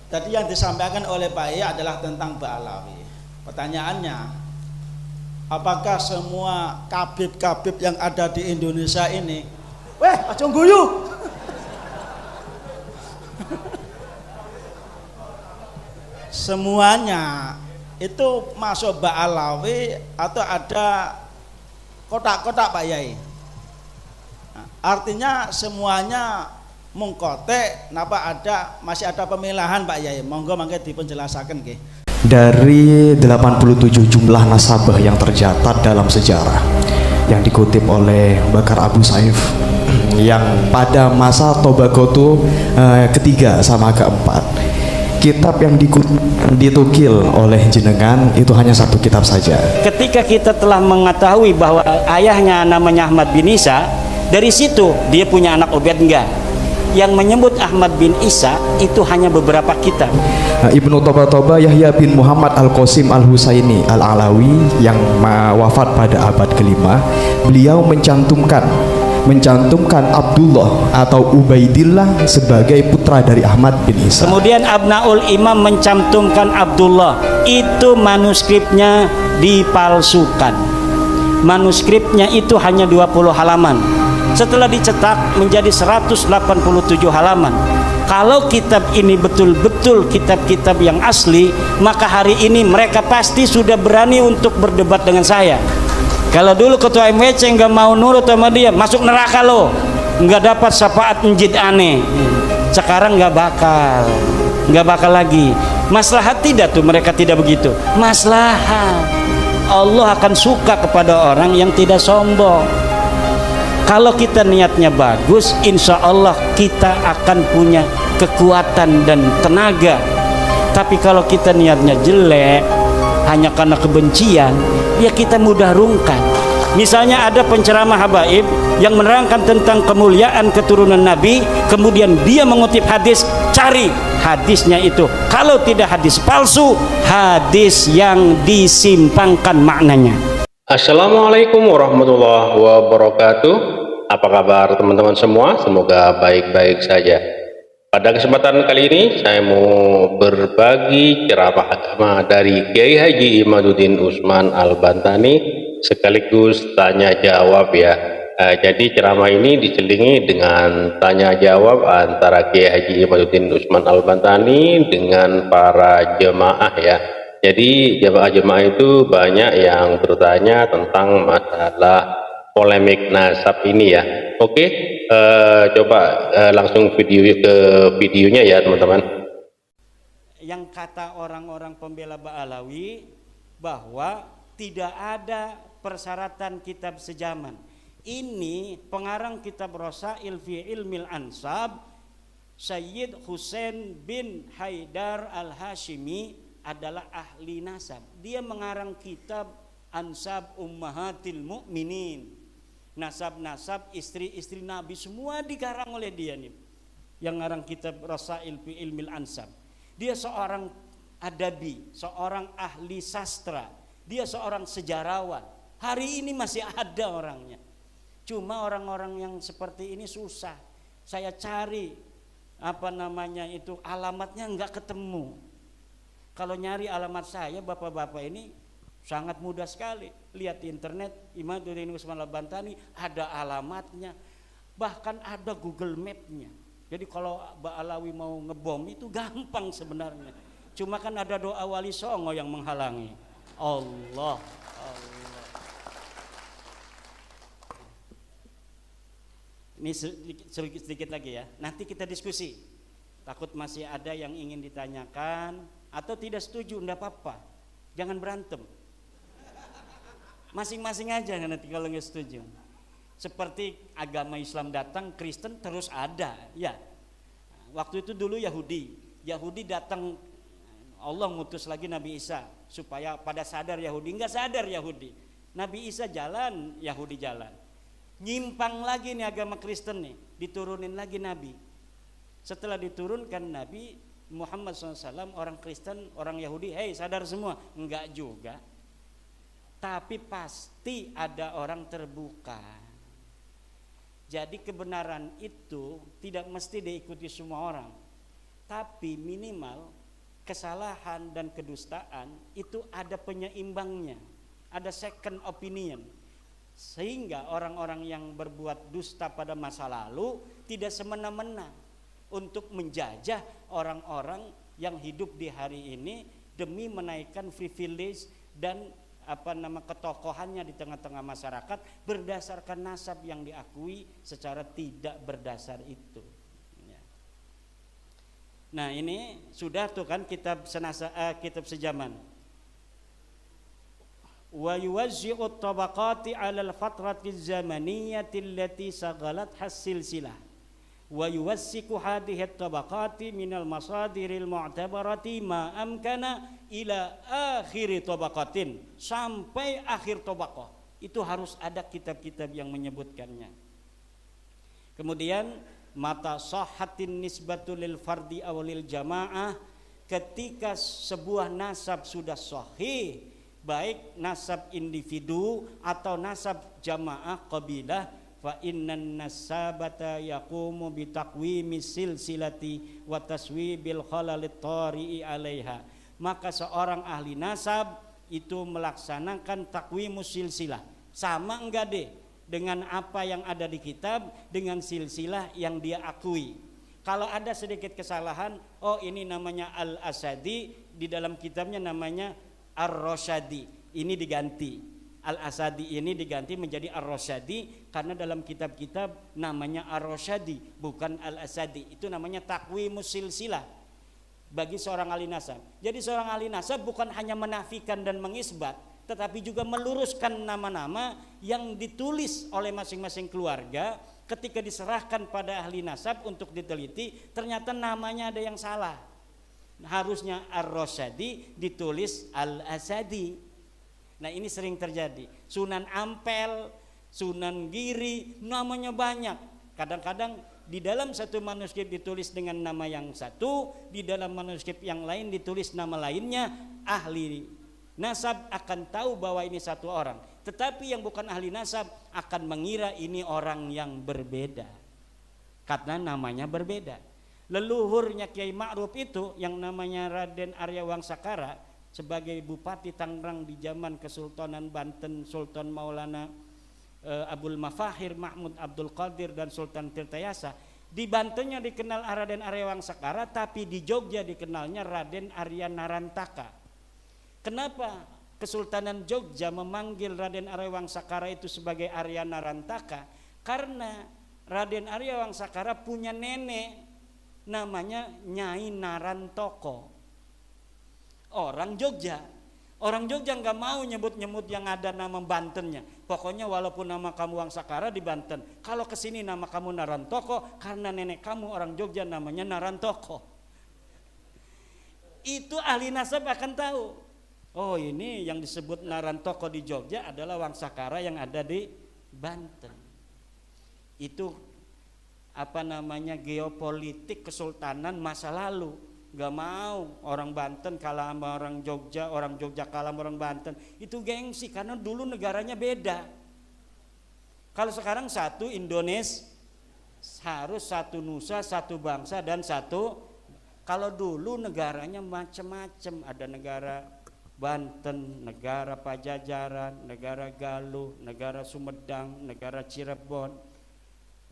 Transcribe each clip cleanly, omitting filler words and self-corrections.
Tadi yang disampaikan oleh Pak Yai adalah tentang Ba'alawi. Pertanyaannya, apakah semua kabib-kabib yang ada di Indonesia ini, aja guyu, semuanya itu masuk Ba'alawi atau ada kotak-kotak Pak Yai? Nah, artinya semuanya mungkote, napa masih ada pemilahan Pak Yai? Monggo mangke dipunjelasaken nggih. Dari 87 jumlah nasabah yang tercatat dalam sejarah yang dikutip oleh Bakar Abu Saif yang pada masa Tobagoto ketiga sama keempat, kitab yang ditukil oleh jenengan itu hanya satu kitab saja. Ketika kita telah mengetahui bahwa ayahnya namanya Ahmad bin Isa, dari situ dia punya anak Ubaid enggak. Yang menyebut Ahmad bin Isa itu hanya beberapa kitab. Ibnu Toba Yahya bin Muhammad Al-Qasim Al-Husaini Al-Alawi yang wafat pada abad kelima, beliau mencantumkan Abdullah atau Ubaidillah sebagai putra dari Ahmad bin Isa. Kemudian Abnaul Imam mencantumkan Abdullah, itu manuskripnya dipalsukan. Manuskripnya itu hanya 20 halaman. Setelah dicetak menjadi 187 halaman. Kalau kitab ini betul-betul kitab-kitab yang asli, maka hari ini mereka pasti sudah berani untuk berdebat dengan saya. Kalau dulu ketua MWC nggak mau nurut sama dia, masuk neraka lo, nggak dapat syafaat menjid aneh. Sekarang nggak bakal lagi. Maslahat tidak tuh, mereka tidak begitu. Maslahat, Allah akan suka kepada orang yang tidak sombong. Kalau kita niatnya bagus, insya Allah kita akan punya kekuatan dan tenaga. Tapi kalau kita niatnya jelek, hanya karena kebencian, ya kita mudah rungkat. Misalnya ada penceramah habaib yang menerangkan tentang kemuliaan keturunan Nabi, kemudian dia mengutip hadis, cari hadisnya itu. Kalau tidak hadis palsu, hadis yang disimpangkan maknanya. Assalamualaikum warahmatullahi wabarakatuh. Apa kabar teman-teman semua? Semoga baik-baik saja. Pada kesempatan kali ini saya mau berbagi ceramah agama dari Kiai Haji Imaduddin Usman Al-Bantani sekaligus tanya jawab ya. Jadi ceramah ini diselingi dengan tanya jawab antara Kiai Haji Imaduddin Usman Al-Bantani dengan para jemaah ya. Jadi jemaah-jemaah itu banyak yang bertanya tentang masalah polemik nasab ini ya. Oke, coba langsung videonya ya teman-teman. Yang kata orang-orang pembela Ba'alawi bahwa tidak ada persyaratan kitab sejaman. Ini pengarang kitab Rasail fi Ilmil Ansab, Sayyid Husain bin Haidar Al-Hashimi adalah ahli nasab. Dia mengarang kitab Ansab Ummahatil Mukminin. Nasab-nasab istri-istri Nabi semua dikarang oleh dia nih. Yang ngarang kitab Rasail fi Ilmil Ansab. Dia seorang adabi, seorang ahli sastra, dia seorang sejarawan. Hari ini masih ada orangnya. Cuma orang-orang yang seperti ini susah. Saya cari alamatnya nggak ketemu. Kalau nyari alamat saya, bapak-bapak ini sangat mudah sekali. Lihat di internet, Imaduddin Usman Al-Bantani ada alamatnya, bahkan ada Google Map-nya. Jadi kalau Ba'alawi mau ngebom itu gampang sebenarnya. Cuma kan ada doa Wali Songo yang menghalangi. Allah. Ini sedikit lagi ya. Nanti kita diskusi. Takut masih ada yang ingin ditanyakan atau tidak setuju, enggak apa-apa. Jangan berantem. Masing-masing aja nanti kalau nggak setuju. Seperti agama Islam datang, Kristen terus ada, ya. Waktu itu dulu Yahudi datang, Allah ngutus lagi Nabi Isa supaya pada sadar Yahudi, nggak sadar Yahudi. Nabi Isa jalan, Yahudi jalan. Nyimpang lagi nih agama Kristen nih, diturunin lagi Nabi. Setelah diturunkan Nabi Muhammad SAW, orang Kristen, orang Yahudi, hei sadar semua, enggak juga. Tapi pasti ada orang terbuka. Jadi kebenaran itu tidak mesti diikuti semua orang, tapi minimal kesalahan dan kedustaan itu ada penyeimbangnya, ada second opinion, sehingga orang-orang yang berbuat dusta pada masa lalu tidak semena-mena untuk menjajah orang-orang yang hidup di hari ini demi menaikkan privilege dan ketokohannya di tengah-tengah masyarakat berdasarkan nasab yang diakui secara tidak berdasar itu. Nah ini sudah tuh kan kitab sejaman. Wa yuwazzi'u tabaqati 'ala al-fatrati az-zamaniyati allati sagalat hasilsilah wa yuwassiku hadhihi at-tabaqati minal masadiril mu'tabarati ma amkana ila akhiri tabaqatin, sampai akhir tabaqah. Itu harus ada kitab-kitab yang menyebutkannya. Kemudian mata sahhatin nisbatu lil fardi aw lil jamaah, ketika sebuah nasab sudah sahih, baik nasab individu atau nasab jamaah qabilah, fa innan nasabata yaqumu bi taqwimi silsilati wa taswibil khalalit tari'i 'alaiha. Maka seorang ahli nasab itu melaksanakan takwimus silsilah. Sama enggak deh dengan apa yang ada di kitab, dengan silsilah yang dia akui. Kalau ada sedikit kesalahan, oh ini namanya Al-Asadi, di dalam kitabnya namanya Ar-Rosyadi, ini diganti. Al-Asadi ini diganti menjadi Ar-Rosyadi karena dalam kitab-kitab namanya Ar-Rosyadi, bukan Al-Asadi. Itu namanya takwimus silsilah bagi seorang ahli nasab. Jadi seorang ahli nasab bukan hanya menafikan dan mengisbat, tetapi juga meluruskan nama-nama yang ditulis oleh masing-masing keluarga. Ketika diserahkan pada ahli nasab untuk diteliti, ternyata namanya ada yang salah. Harusnya Ar-Rosyadi ditulis Al-Asadi. Nah ini sering terjadi. Sunan Ampel, Sunan Giri, namanya banyak. Kadang-kadang di dalam satu manuskrip ditulis dengan nama yang satu, di dalam manuskrip yang lain ditulis nama lainnya. Ahli nasab akan tahu bahwa ini satu orang, tetapi yang bukan ahli nasab akan mengira ini orang yang berbeda karena namanya berbeda. Leluhurnya Kiai Ma'ruf itu yang namanya Raden Arya Wangsakara sebagai Bupati Tangerang di zaman Kesultanan Banten Sultan Maulana Abdul Mafahir Mahmud Abdul Qadir dan Sultan Tirtayasa. Di Bantennya dikenal Raden Arya Wangsakara, tapi di Jogja dikenalnya Raden Arya Narantaka. Kenapa Kesultanan Jogja memanggil Raden Arya Wangsakara itu sebagai Arya Narantaka? Karena Raden Arya Wangsakara punya nenek namanya Nyai Narantoko, orang Jogja. Orang Jogja nggak mau nyebut-nyebut yang ada nama Bantennya. Pokoknya walaupun nama kamu Wangsakara di Banten, kalau kesini nama kamu Narantoko karena nenek kamu orang Jogja namanya Narantoko. Itu ahli nasab akan tahu. Oh ini yang disebut Narantoko di Jogja adalah Wangsakara yang ada di Banten. Itu geopolitik kesultanan masa lalu. Gak mau orang Banten kalah sama orang Jogja kalah sama orang Banten. Itu gengsi karena dulu negaranya beda. Kalau sekarang satu Indonesia, harus satu nusa, satu bangsa dan satu. Kalau dulu negaranya macam-macam, ada negara Banten, negara Pajajaran, negara Galuh, negara Sumedang, negara Cirebon,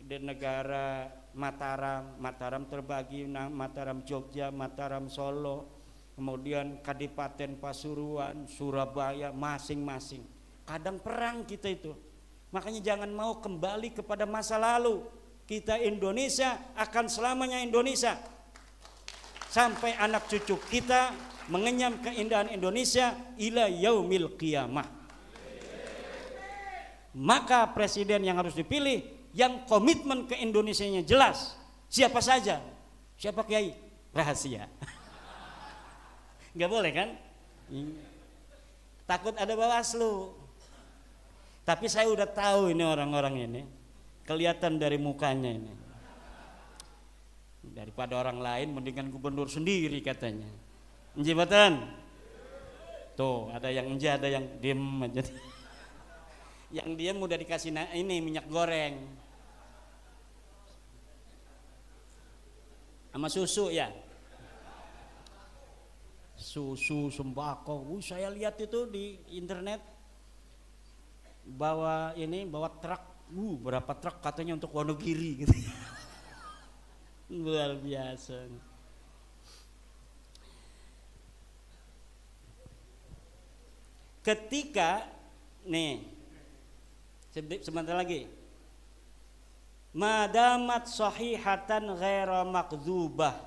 dan negara Mataram terbagi Mataram Jogja, Mataram Solo, kemudian Kadipaten Pasuruan, Surabaya, masing-masing. Kadang perang kita itu. Makanya jangan mau kembali kepada masa lalu. Kita Indonesia akan selamanya Indonesia. Sampai anak cucu kita mengenyam keindahan Indonesia ila yaumil qiyamah. Maka presiden yang harus dipilih yang komitmen ke Indonesianya jelas. Siapa saja? Siapa Kiai? Rahasia. Gak boleh kan? Takut ada Bawaslu. Tapi saya udah tahu ini orang-orang ini. Kelihatan dari mukanya ini. Daripada orang lain mendingan gubernur sendiri katanya. Jabatan. Tuh ada yang enje, ada yang diem aja. Yang diem udah dikasih ini minyak goreng sama susu ya. susu, sembako. Saya lihat itu di internet, bawa truk, berapa truk katanya untuk Wonogiri gitu. Luar biasa. Ketika sebentar lagi, madamat sahihatan ghaira makdzubah,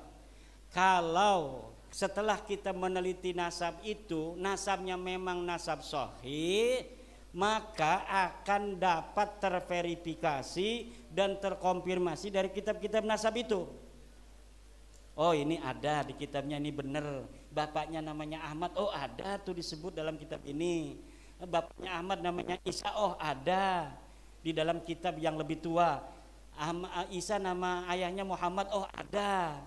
kalau setelah kita meneliti nasab itu, nasabnya memang nasab sahih, maka akan dapat terverifikasi dan terkonfirmasi dari kitab-kitab nasab itu. Oh, ini ada di kitabnya, ini benar. Bapaknya namanya Ahmad, oh ada tuh disebut dalam kitab ini. Bapaknya Ahmad namanya Isa, oh ada di dalam kitab yang lebih tua. Isa nama ayahnya Muhammad, oh ada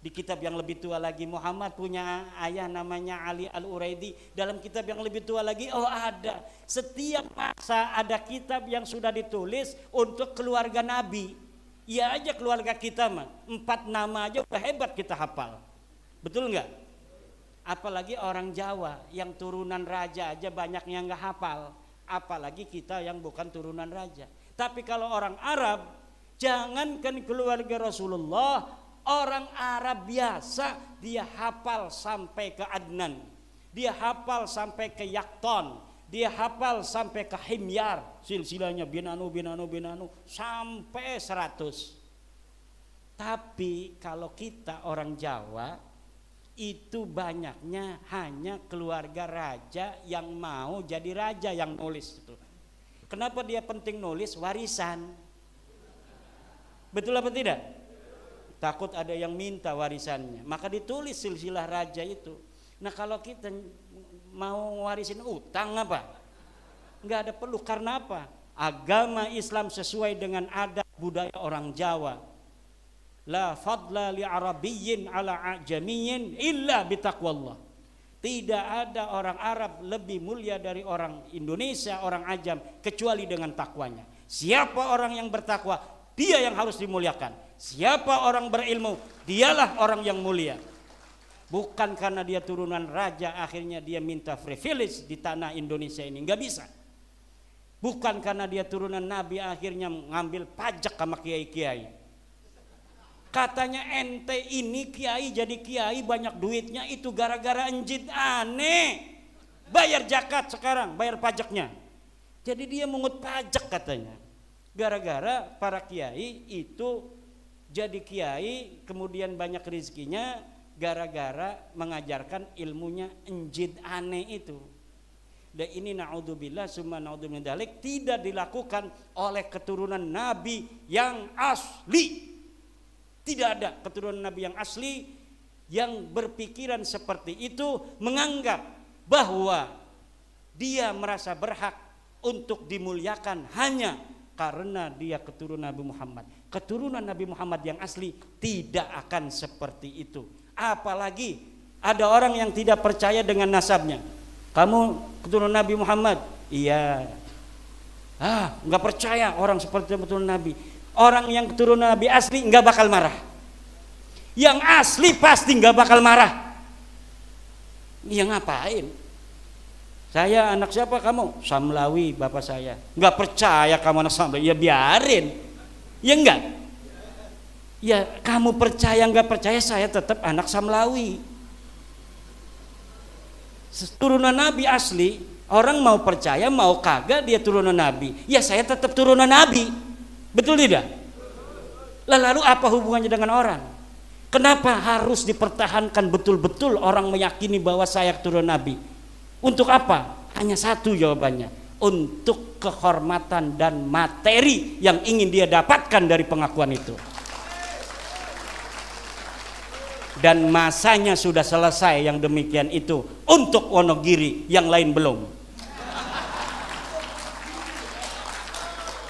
di kitab yang lebih tua lagi. Muhammad punya ayah namanya Ali Al-Uraidi, dalam kitab yang lebih tua lagi, oh ada. Setiap masa ada kitab yang sudah ditulis untuk keluarga Nabi. Ya aja keluarga kita mah 4 nama aja udah hebat kita hafal, betul nggak? Apalagi orang Jawa yang turunan raja aja banyak yang nggak hafal, apalagi kita yang bukan turunan raja. Tapi kalau orang Arab, jangankan keluarga Rasulullah, orang Arab biasa dia hafal sampai ke Adnan, dia hafal sampai ke Yakton, dia hafal sampai ke Himyar, silsilahnya binanu sampai 100. Tapi kalau kita orang Jawa, itu banyaknya hanya keluarga raja yang mau jadi raja yang nulis itu. Kenapa dia penting nulis? Warisan. Betul apa tidak? Takut ada yang minta warisannya, maka ditulis silsilah raja itu. Nah kalau kita mau warisin utang apa? Enggak ada perlu. Karena apa? Agama Islam sesuai dengan adat budaya orang Jawa. La fadla li arabiyyin ala ajamiyyin illa bitaqwallah. Tidak ada orang Arab lebih mulia dari orang Indonesia, orang Ajam, kecuali dengan takwanya. Siapa orang yang bertakwa, dia yang harus dimuliakan. Siapa orang berilmu, dialah orang yang mulia. Bukan karena dia turunan raja akhirnya dia minta privilege di tanah Indonesia ini, nggak bisa. Bukan karena dia turunan nabi akhirnya mengambil pajak sama kiai-kiai. Katanya ente ini kiai jadi kiai banyak duitnya, itu gara-gara enjit aneh. Bayar zakat sekarang, bayar pajaknya. Jadi dia mengut pajak katanya. Gara-gara para kiai itu jadi kiai kemudian banyak rezekinya, gara-gara mengajarkan ilmunya enjid aneh itu. Dan ini na'udzubillah summa na'udzubillah dalik, tidak dilakukan oleh keturunan Nabi yang asli. Tidak ada keturunan Nabi yang asli yang berpikiran seperti itu, menganggap bahwa dia merasa berhak untuk dimuliakan hanya karena dia keturunan Nabi Muhammad. Keturunan Nabi Muhammad yang asli tidak akan seperti itu. Apalagi ada orang yang tidak percaya dengan nasabnya. Kamu keturunan Nabi Muhammad? Iya. Nggak percaya orang seperti keturunan Nabi. Orang yang keturunan Nabi asli nggak bakal marah. Yang asli pasti nggak bakal marah. Ya ngapain? Saya anak siapa kamu? Samlawi bapak saya. Nggak percaya kamu anak Samlawi? Ya biarin. Ya enggak? Ya kamu percaya nggak percaya, saya tetap anak Samlawi. Turunan Nabi asli, orang mau percaya mau kagak dia turunan Nabi, ya saya tetap turunan Nabi. Betul tidak? Lalu apa hubungannya dengan orang? Kenapa harus dipertahankan betul-betul orang meyakini bahwa saya turunan Nabi? Untuk apa? Hanya satu jawabannya, untuk kehormatan dan materi yang ingin dia dapatkan dari pengakuan itu. Dan masanya sudah selesai yang demikian itu untuk Wonogiri, yang lain belum.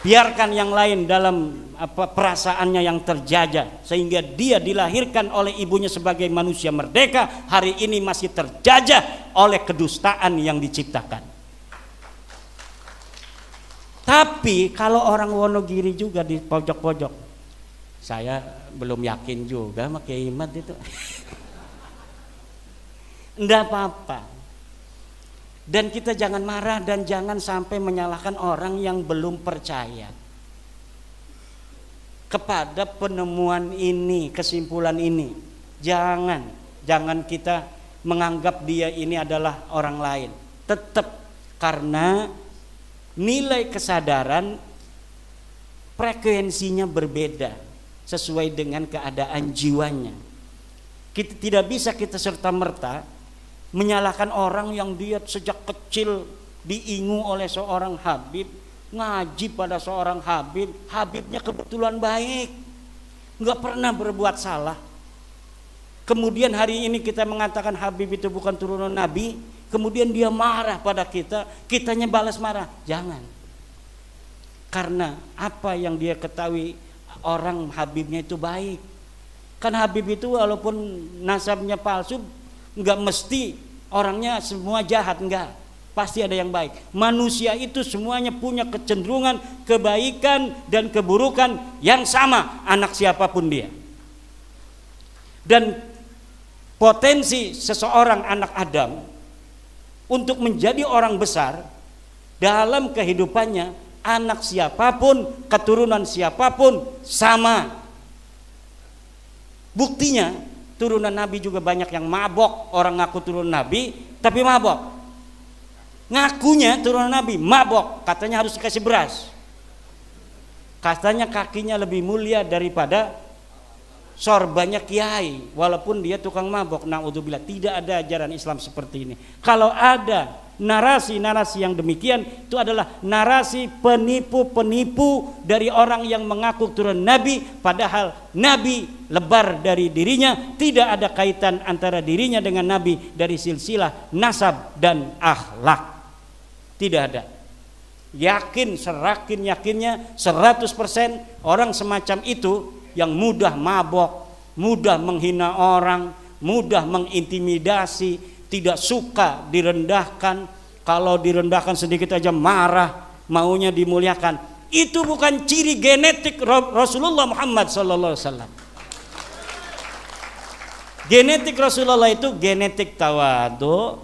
Biarkan yang lain dalam perasaannya yang terjajah, sehingga dia dilahirkan oleh ibunya sebagai manusia merdeka, hari ini masih terjajah oleh kedustaan yang diciptakan. Tapi kalau orang Wonogiri juga di pojok-pojok, saya belum yakin juga sama Kiai Imad itu. Enggak apa-apa. Dan kita jangan marah dan jangan sampai menyalahkan orang yang belum percaya kepada penemuan ini, kesimpulan ini. Jangan kita menganggap dia ini adalah orang lain. Tetap, karena nilai kesadaran frekuensinya berbeda sesuai dengan keadaan jiwanya. Kita tidak bisa kita serta-merta menyalahkan orang yang dia sejak kecil diingu oleh seorang Habib, ngaji pada seorang Habib, Habibnya kebetulan baik, nggak pernah berbuat salah. Kemudian hari ini kita mengatakan Habib itu bukan turunan Nabi, kemudian dia marah pada kita, kitanya balas marah. Jangan. Karena apa yang dia ketahui, orang Habibnya itu baik. Kan Habib itu walaupun nasabnya palsu, nggak mesti orangnya semua jahat, enggak. Pasti ada yang baik. Manusia itu semuanya punya kecenderungan kebaikan dan keburukan yang sama, anak siapapun dia. Dan potensi seseorang anak Adam untuk menjadi orang besar dalam kehidupannya, anak siapapun, keturunan siapapun sama. Buktinya turunan Nabi juga banyak yang mabok. Orang ngaku turunan Nabi tapi mabok. Ngakunya turunan Nabi, mabok. Katanya harus dikasih beras. Katanya kakinya lebih mulia daripada sorbannya kiai, walaupun dia tukang mabok. Naudzubillah, tidak ada ajaran Islam seperti ini. Kalau ada narasi-narasi yang demikian, itu adalah narasi penipu-penipu dari orang yang mengaku turun Nabi, padahal Nabi lebar dari dirinya, tidak ada kaitan antara dirinya dengan Nabi dari silsilah nasab dan akhlak. Tidak ada. Yakinnya 100% orang semacam itu yang mudah mabok, mudah menghina orang, mudah mengintimidasi, tidak suka direndahkan, kalau direndahkan sedikit aja marah, maunya dimuliakan. Itu bukan ciri genetik Rasulullah Muhammad SAW. Genetik Rasulullah itu genetik tawadu,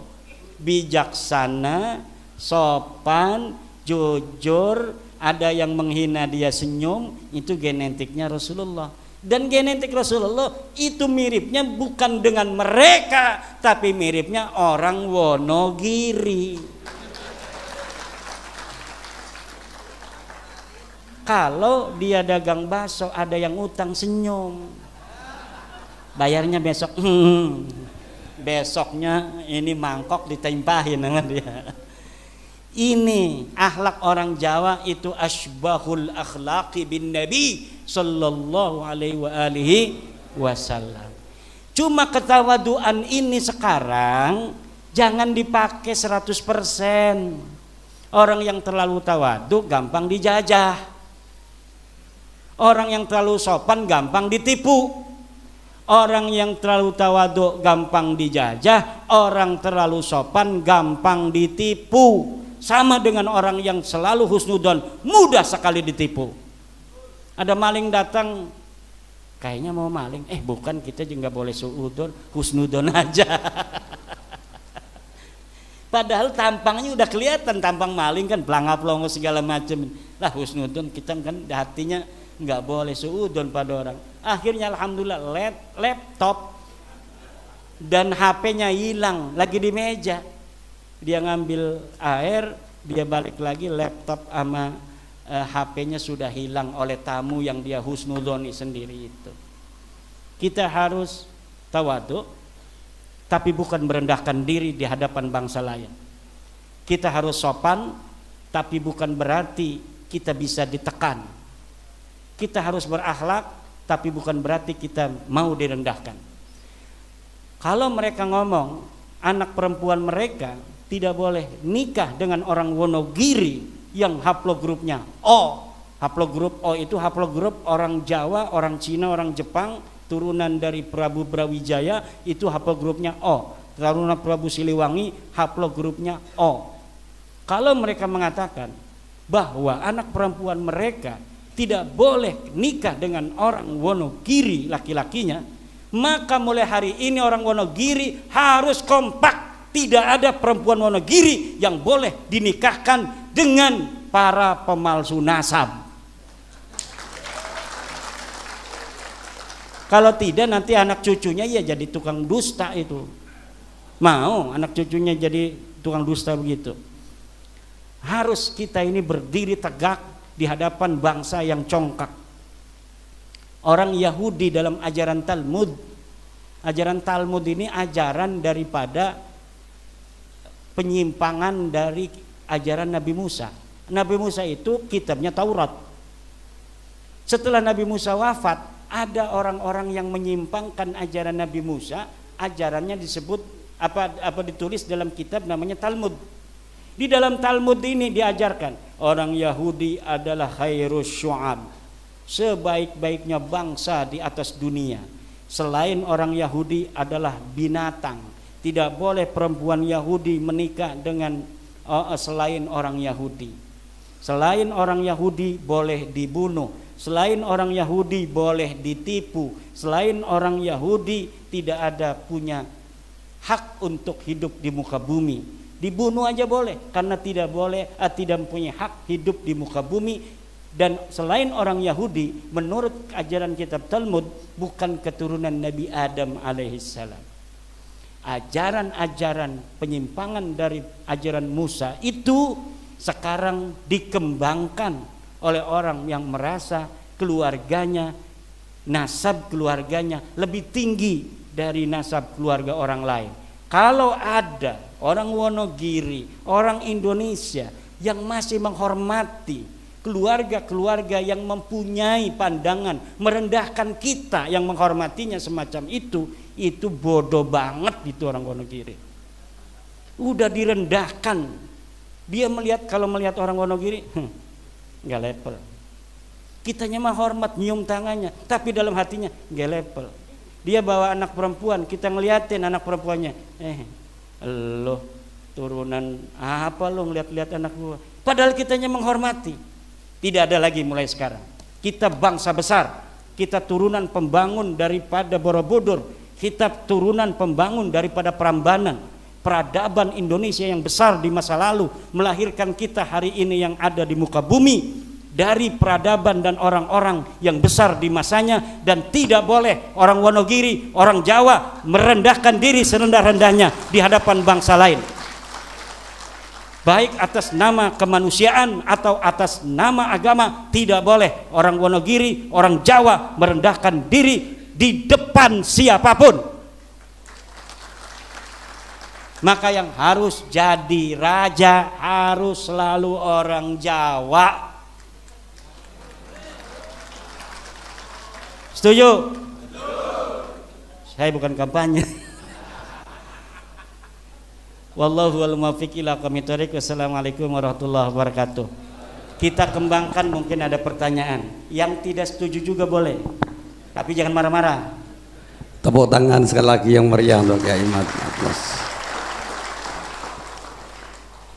bijaksana, sopan, jujur. Ada yang menghina dia senyum, itu genetiknya Rasulullah. Dan genetik Rasulullah itu miripnya bukan dengan mereka, tapi miripnya orang Wonogiri. Kalau dia dagang bakso, ada yang utang senyum, bayarnya besok. Besoknya ini mangkok ditempahin dengan dia. Ini akhlak orang Jawa, itu asbahul akhlaqi bin Nabi sallallahu alaihi wasallam. Cuma ketawaduan ini sekarang jangan dipakai 100%. Orang yang terlalu tawadu gampang dijajah. Orang yang terlalu sopan gampang ditipu. Orang yang terlalu tawadu gampang dijajah, orang terlalu sopan gampang ditipu. Sama dengan orang yang selalu husnudon, mudah sekali ditipu. Ada maling datang, kayaknya mau maling, bukan, kita juga nggak boleh suudon, husnudon aja. Padahal tampangnya udah kelihatan, tampang maling kan pelangap-pelongo segala macam. Lah husnudon, kita kan hatinya nggak boleh suudon pada orang. Akhirnya alhamdulillah laptop dan HP-nya hilang, lagi di meja. Dia ngambil air, dia balik lagi, laptop sama HP-nya sudah hilang oleh tamu yang dia husnudoni sendiri itu. Kita harus tawadu, tapi bukan merendahkan diri di hadapan bangsa lain. Kita harus sopan, tapi bukan berarti kita bisa ditekan. Kita harus berakhlak, tapi bukan berarti kita mau direndahkan. Kalau mereka ngomong anak perempuan mereka tidak boleh nikah dengan orang Wonogiri yang haplogrupnya O. Haplogrup O itu haplogrup orang Jawa, orang Cina, orang Jepang, turunan dari Prabu Brawijaya, itu haplogrupnya O. Turunan Prabu Siliwangi, haplogrupnya O. Kalau mereka mengatakan bahwa anak perempuan mereka tidak boleh nikah dengan orang Wonogiri laki-lakinya, Maka mulai hari ini orang Wonogiri harus kompak. Tidak ada perempuan Wonogiri yang boleh dinikahkan dengan para pemalsu nasab. Kalau tidak nanti anak cucunya ya jadi tukang dusta itu. Mau anak cucunya jadi tukang dusta begitu. Harus kita ini berdiri tegak di hadapan bangsa yang congkak. Orang Yahudi dalam ajaran Talmud. Ajaran Talmud ini ajaran daripada penyimpangan dari ajaran Nabi Musa. Nabi Musa itu kitabnya Taurat. Setelah Nabi Musa wafat, ada orang-orang yang menyimpangkan ajaran Nabi Musa. Ajarannya disebut apa ditulis dalam kitab namanya Talmud. Di dalam Talmud ini diajarkan orang Yahudi adalah khairus syu'ab, sebaik-baiknya bangsa di atas dunia. Selain orang Yahudi adalah binatang. Tidak boleh perempuan Yahudi menikah dengan selain orang Yahudi. Selain orang Yahudi boleh dibunuh. Selain orang Yahudi boleh ditipu. Selain orang Yahudi tidak ada punya hak untuk hidup di muka bumi. Dibunuh aja boleh karena tidak mempunyai hak hidup di muka bumi. Dan selain orang Yahudi, menurut ajaran kitab Talmud, bukan keturunan Nabi Adam alaihissalam. Ajaran-ajaran penyimpangan dari ajaran Musa itu sekarang dikembangkan oleh orang yang merasa keluarganya, nasab keluarganya lebih tinggi dari nasab keluarga orang lain. Kalau ada orang Wonogiri, orang Indonesia yang masih menghormati keluarga-keluarga yang mempunyai pandangan merendahkan kita yang menghormatinya semacam itu bodoh banget gitu orang Wonogiri. Udah direndahkan. Dia kalau melihat orang Wonogiri, nggak level. Kitanya mah hormat, nyium tangannya, tapi dalam hatinya nggak level. Dia bawa anak perempuan, kita ngeliatin anak perempuannya, lo turunan apa lo ngeliat-liat anak gua? Padahal kitanya menghormati. Tidak ada lagi mulai sekarang. Kita bangsa besar, kita turunan pembangun daripada Borobudur, kita turunan pembangun daripada Prambanan. Peradaban Indonesia yang besar di masa lalu melahirkan kita hari ini yang ada di muka bumi. Dari peradaban dan orang-orang yang besar di masanya, dan tidak boleh orang Wonogiri, orang Jawa merendahkan diri serendah-rendahnya di hadapan bangsa lain, baik atas nama kemanusiaan atau atas nama agama. Tidak boleh orang Wonogiri, orang Jawa merendahkan diri di depan siapapun. Maka yang harus jadi raja harus selalu orang Jawa. Setuju? Saya bukan kampanye. Wallahu wal muwaffiq ila aqwamit thoriq. Wassalamualaikum warahmatullahi wabarakatuh. Kita kembangkan, mungkin ada pertanyaan. Yang tidak setuju juga boleh, tapi jangan marah-marah. Tepuk tangan sekali lagi yang meriah untuk Kiai Imad.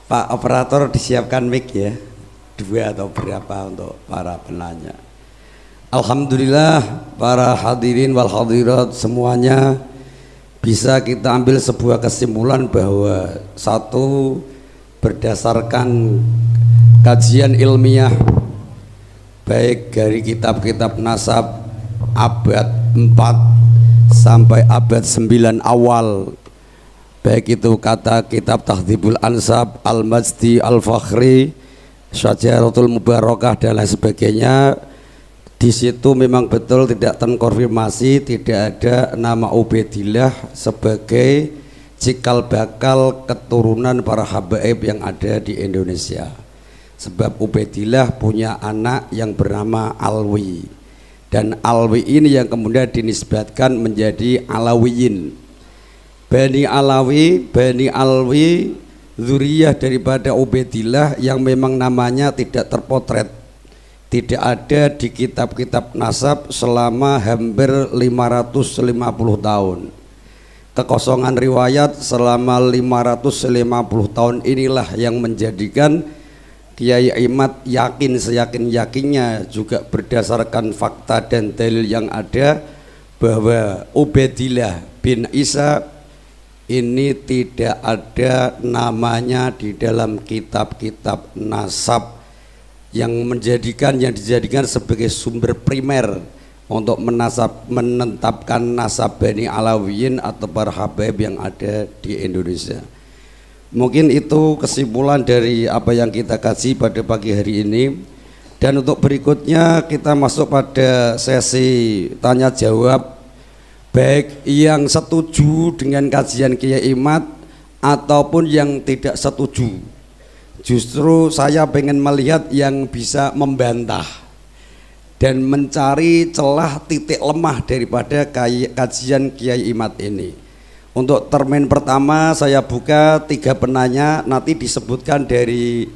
Pak operator, disiapkan mic ya, 2 atau berapa untuk para penanya. Alhamdulillah para hadirin wal hadirat semuanya, bisa kita ambil sebuah kesimpulan bahwa satu, berdasarkan kajian ilmiah baik dari kitab-kitab nasab abad 4 sampai abad 9 awal, baik itu kata kitab Tahdhibul Ansab, Al-Majdi, Al-Fakhri, Syajaratul Mubarakah dan lain sebagainya. Di situ memang betul tidak terkonfirmasi, tidak ada nama Ubaidillah sebagai cikal bakal keturunan para habaib yang ada di Indonesia. Sebab Ubaidillah punya anak yang bernama Alwi, dan Alwi ini yang kemudian dinisbatkan menjadi Alawiyin. Bani Alwi zuriyah daripada Ubaidillah yang memang namanya tidak terpotret, tidak ada di kitab-kitab nasab selama hampir 550 tahun. Kekosongan riwayat selama 550 tahun inilah yang menjadikan Kiai Imad yakin seyakin-yakinnya juga berdasarkan fakta dan dalil yang ada bahwa Ubaidillah bin Isa ini tidak ada namanya di dalam kitab-kitab nasab yang dijadikan sebagai sumber primer untuk menetapkan nasab Bani Alawiyin atau para habaib yang ada di Indonesia. Mungkin itu kesimpulan dari apa yang kita kaji pada pagi hari ini. Dan untuk berikutnya kita masuk pada sesi tanya jawab, baik yang setuju dengan kajian Kiai Imad ataupun yang tidak setuju. Justru saya pengen melihat yang bisa membantah dan mencari celah titik lemah daripada kajian Kiai Imad ini. Untuk termin pertama saya buka 3 penanya, nanti disebutkan dari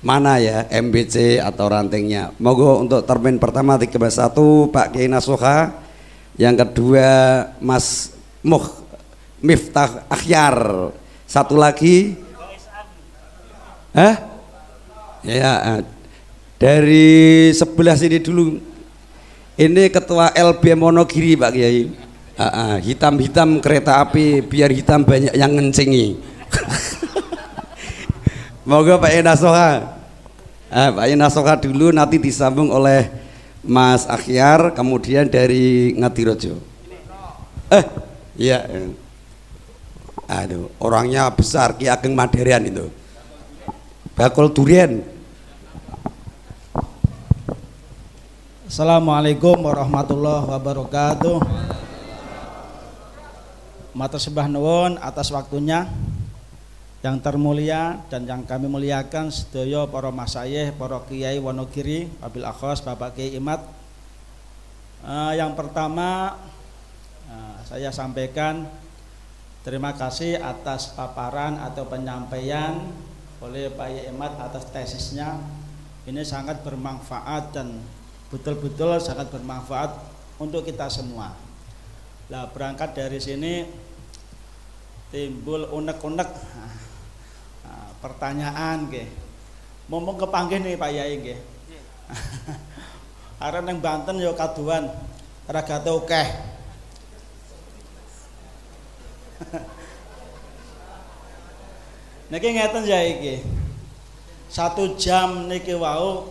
mana ya MBC atau rantingnya. Monggo untuk termin pertama 13.1 Pak Kiai Nasuha, yang kedua Mas Miftah Akhyar, satu lagi ya dari sebelah sini dulu, ini ketua LB Monogiri Pak Kiai. Hitam-hitam kereta api biar hitam banyak yang ngencingi. Moga Pak Nasoha, Pak Nasoha dulu, nanti disambung oleh Mas Akhyar, kemudian dari Ngadirojo. Iya. Aduh, orangnya besar, Ki Ageng Madarian itu. Bakul durian. Assalamualaikum warahmatullahi wabarakatuh. Matur sembah nuwun atas waktunya yang termulia dan yang kami muliakan sedaya para masyayikh, para kiai Wonogiri, wabil akhos Bapak Kiai Imad. Yang pertama saya sampaikan terima kasih atas paparan atau penyampaian oleh Pak Kiai Imad atas tesisnya. Ini sangat bermanfaat dan betul-betul sangat bermanfaat untuk kita semua. Lah berangkat dari sini timbul unek-unek pertanyaan nggih. Mumpung kepanggih nih Pak Yai nggih. Arep nang Banten ya kaduan ragate akeh. Niki ngeten ya iki. 1 jam niki wau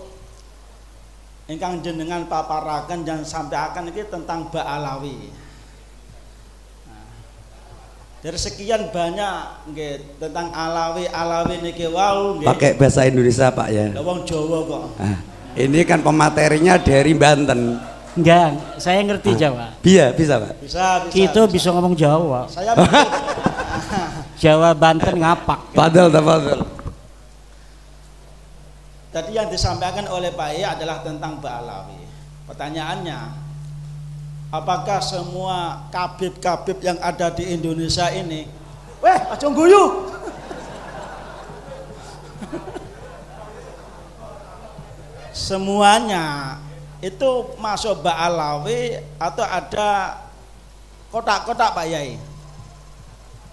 ingkang jenengan paparaken dan sampaikan iki tentang Mbak Alawi. Dari sekian banyak nggih tentang Alawi niki wau nggih. Pakai bahasa Indonesia Pak ya. Wong Jawa kok. Ini kan pematerinya dari Banten. Enggak, saya ngerti Jawa. Bisa Pak. Bisa. Kita bisa ngomong Jawa. Saya Jawa Banten ngapak. Padahal. Tadi yang disampaikan oleh Pak Yai adalah tentang Mbak Alawi. Pertanyaannya, apakah semua kabib-kabib yang ada di Indonesia ini, aja guyu. Semuanya itu masuk Mbak Alawi atau ada kotak-kotak Pak Yai?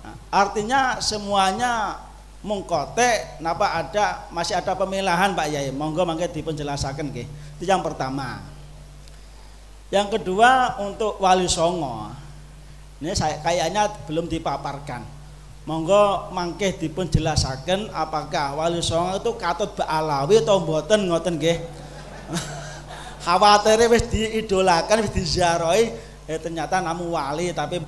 Nah, artinya semuanya mungkote, napa masih ada pemilahan Pak Yai? Monggo mangke dipun jelasaken nggih. Itu yang pertama. Yang kedua untuk Wali Songo. Ini saya kayaknya belum dipaparkan. Monggo mangke dipun jelasaken apakah Wali Songo itu katut Mbak Alawi atau mboten ngoten nggih. Khawatire wis diidolakan, wis diziarahi, ternyata namu wali tapi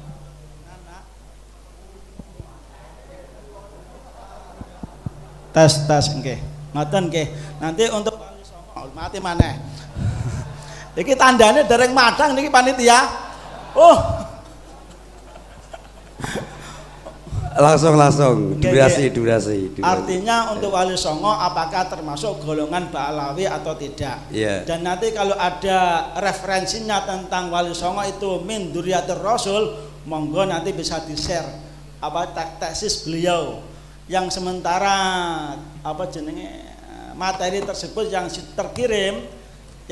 tes nggih. Ngoten nggih. Nanti untuk Wali Songo mati maneh. Iki tandane dereng madang niki panitia. Langsung durasi. Artinya untuk Wali Songo apakah termasuk golongan Mbak Alawi atau tidak? Yeah. Dan nanti kalau ada referensinya tentang Wali Songo itu min Dzurriyyatir Rasul, monggo nanti bisa di-share tesis beliau yang sementara materi tersebut yang terkirim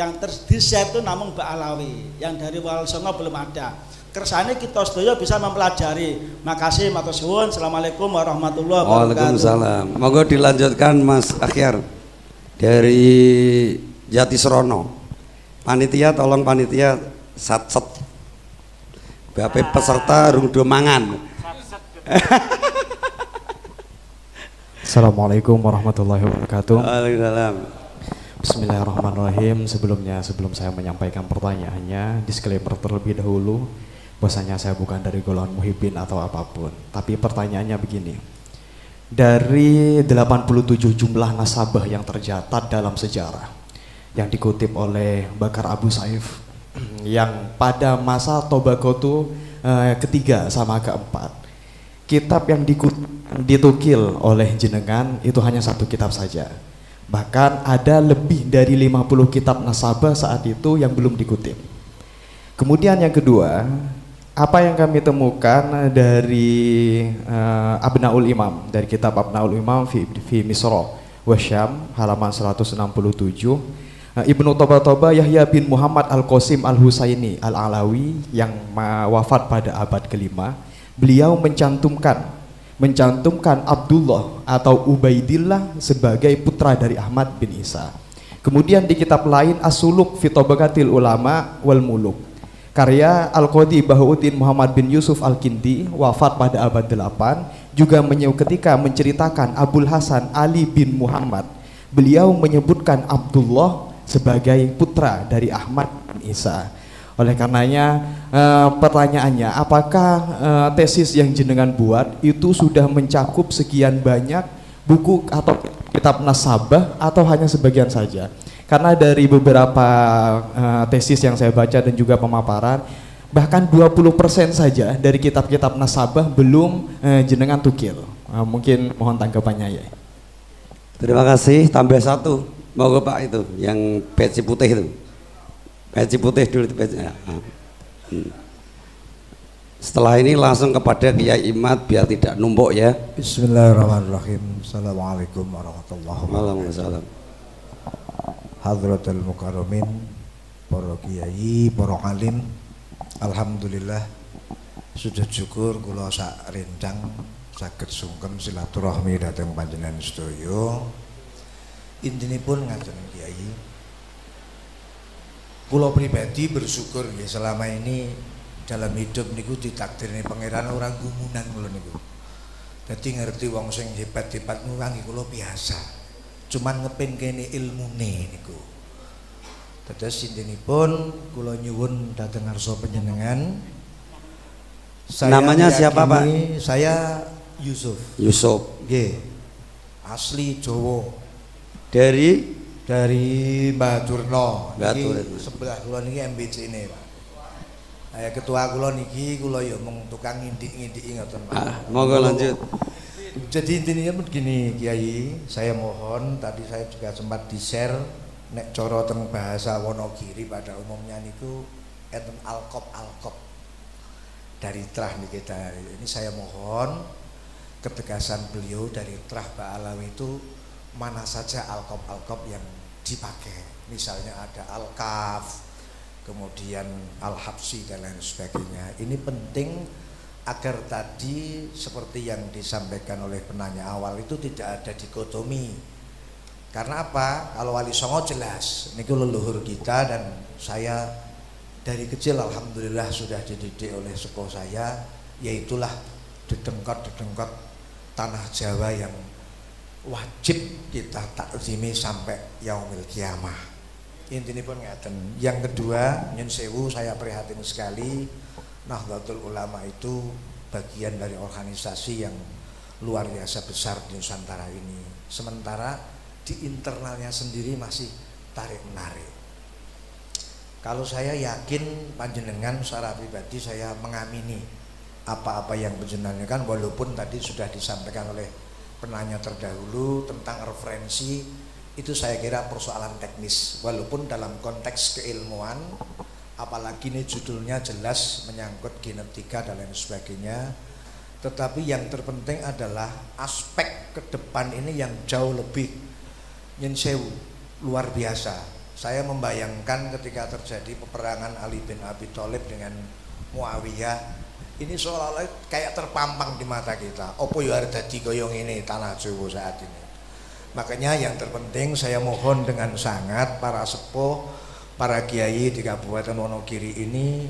yang di-share itu namun Mbak Alawi, yang dari Wali Songo belum ada. Kersane kita sedaya bisa mempelajari. Makasih matur suwun. Assalamualaikum warahmatullahi wabarakatuh. Waalaikumsalam. Monggo dilanjutkan Mas Akhyar dari Jatisrono. Panitia tolong panitia sat. Bape peserta rung do mangan. Assalamualaikum warahmatullahi wabarakatuh. Waalaikumsalam. Bismillahirrahmanirrahim. Sebelum saya menyampaikan pertanyaannya, disclaimer terlebih dahulu bahwasanya saya bukan dari golongan muhibbin atau apapun. Tapi pertanyaannya begini. Dari 87 jumlah nasabah yang tercatat dalam sejarah yang dikutip oleh Bakar Abu Saif yang pada masa Tobagotu ketiga sama keempat, kitab yang ditukil oleh jenengan itu hanya satu kitab saja. Bahkan ada lebih dari 50 kitab nasabah saat itu yang belum dikutip. Kemudian yang kedua, apa yang kami temukan dari Abnaul Imam, dari kitab Abnaul Imam fi Misra wa Syam halaman 167, Ibnu Toba Yahya bin Muhammad Al-Qasim Al-Husaini Al-Alawi yang wafat pada abad kelima, beliau mencantumkan Abdullah atau Ubaidillah sebagai putra dari Ahmad bin Isa. Kemudian di kitab lain As-Suluk fi Tabaqatil Ulama wal Muluk, karya Al-Qadi Bahauddin Muhammad bin Yusuf Al-Kindi, wafat pada abad 8, juga ketika menceritakan Abul Hasan Ali bin Muhammad, beliau menyebutkan Abdullah sebagai putra dari Ahmad bin Isa. Oleh karenanya pertanyaannya, apakah tesis yang jenengan buat itu sudah mencakup sekian banyak buku atau kitab nasabah atau hanya sebagian saja? Karena dari beberapa tesis yang saya baca dan juga pemaparan, bahkan 20% saja dari kitab-kitab nasabah belum jenengan tukil. Mungkin mohon tanggapannya ya. Terima kasih. Tambah satu. Monggo Pak, itu yang peci putih itu. Peci putih dulu itu peci. Setelah ini langsung kepada Kiai Imad biar tidak numpuk ya. Bismillahirrahmanirrahim. Assalamualaikum warahmatullahi wabarakatuh. Waalaikumsalam. Hadratul Mukarramin, para kiai, para alim, alhamdulillah sudah syukur kula sak rencang saged sungkem silaturahmi dhateng panjenengan sedaya. Intinipun ngaten Kiai, kula pribadi bersyukur ya selama ini dalam hidup niku ditakdirne pangeran orang gumunan kula niku. Dadi ngerti wong sing hebat-hebat nguwangi kula biasa. Cuman ngepin kene ilmune niku. Dados intinipun kula nyuwun dhateng ngarsa panjenengan. Namanya siapa Pak? Saya Yusuf. Yusuf. Nggih. Asli Jawa. Dari Mbah Durno. Mbah Niki Durno. sebelah kula niki MBC ne, Pak. Ketua kula niki kula ya mung tukang ngindik-ngindiki ngoten, Pak. Monggo lanjut. Jadi intinya begini Kiai, saya mohon tadi saya juga sempat di-share nek cara teng bahasa Wonogiri pada umumnya niku enten alkop dari trah niki kita. Ini saya mohon ketegasan beliau dari trah Mbak Alawi itu mana saja alkop yang dipakai, misalnya ada al-kaf, kemudian al-habsi dan lain sebagainya. Ini penting agar tadi seperti yang disampaikan oleh penanya awal itu tidak ada dikotomi. Karena apa? Kalau Wali Songo jelas, ini leluhur kita dan saya dari kecil alhamdulillah sudah dididik oleh sepuh saya, yaitulah dedengkot tanah Jawa yang wajib kita takzimi sampai yaumil kiamah. Intinya pun ngaten. Yang kedua, nyun sewu, saya prihatin sekali, Nahdlatul Ulama itu bagian dari organisasi yang luar biasa besar di Nusantara ini. Sementara di internalnya sendiri masih tarik menarik. Kalau saya yakin panjenengan secara pribadi saya mengamini apa-apa yang panjenengan kan, walaupun tadi sudah disampaikan oleh penanya terdahulu tentang referensi, itu saya kira persoalan teknis, walaupun dalam konteks keilmuan, apalagi ini judulnya jelas menyangkut genetika dan lain sebagainya. Tetapi yang terpenting adalah aspek ke depan ini yang jauh lebih nyensewu, luar biasa. Saya membayangkan ketika terjadi peperangan Ali bin Abi Thalib dengan Muawiyah, ini seolah-olah kayak terpampang di mata kita. Opo yo arep dadi kaya ngene tanah Jawa saat ini. Makanya yang terpenting saya mohon dengan sangat para sepuh, para kiai di Kabupaten Wonogiri ini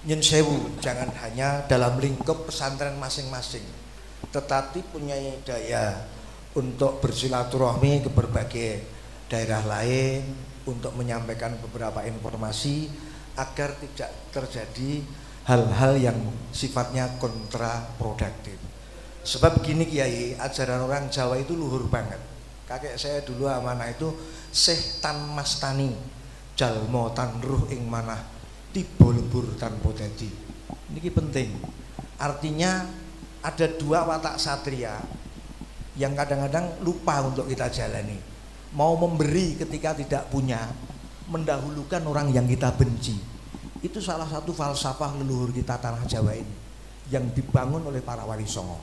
Nyun sewu, jangan hanya dalam lingkup pesantren masing-masing, tetapi punya daya untuk bersilaturahmi ke berbagai daerah lain, untuk menyampaikan beberapa informasi agar tidak terjadi hal-hal yang sifatnya kontraproduktif. Sebab gini Kiai, ajaran orang Jawa itu luhur banget. Kakek saya dulu amanah itu Syekh Tan Mastani, jalmo tan ruh ing manah, tiba lebur tanpa dadi. Ini penting. Artinya ada dua watak satria yang kadang-kadang lupa untuk kita jalani. Mau memberi ketika tidak punya, mendahulukan orang yang kita benci. Itu salah satu falsafah leluhur kita tanah Jawa ini yang dibangun oleh para wali songo.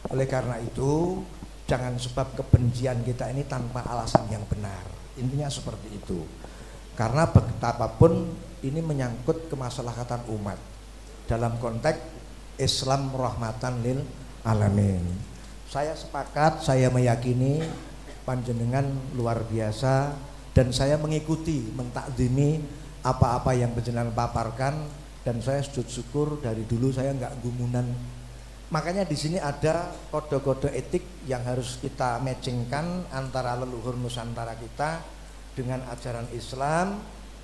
Oleh karena itu, jangan sebab kebencian kita ini tanpa alasan yang benar. Intinya seperti itu. Karena betapapun ini menyangkut kemaslahatan umat dalam konteks Islam rahmatan lil alamin. Saya sepakat, saya meyakini panjenengan luar biasa dan saya mengikuti, mentakdimi apa-apa yang panjenengan paparkan, dan saya sujud syukur dari dulu saya nggak gumunan. Makanya di sini ada kode-kode etik yang harus kita matchingkan antara leluhur Nusantara kita dengan ajaran Islam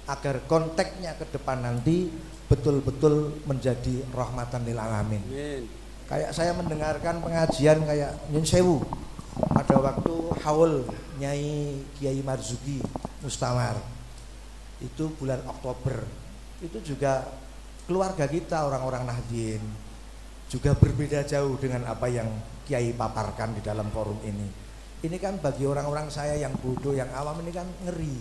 agar konteksnya ke depan nanti betul-betul menjadi rahmatan lil alamin. Kayak saya mendengarkan pengajian kayak Nyun Sewu pada waktu haul Nyai Kiai Marzuki Mustamar itu bulan Oktober, itu juga keluarga kita orang-orang Nahdien juga berbeda jauh dengan apa yang Kiai paparkan di dalam forum ini. Ini kan bagi orang-orang saya yang bodoh, yang awam ini kan ngeri.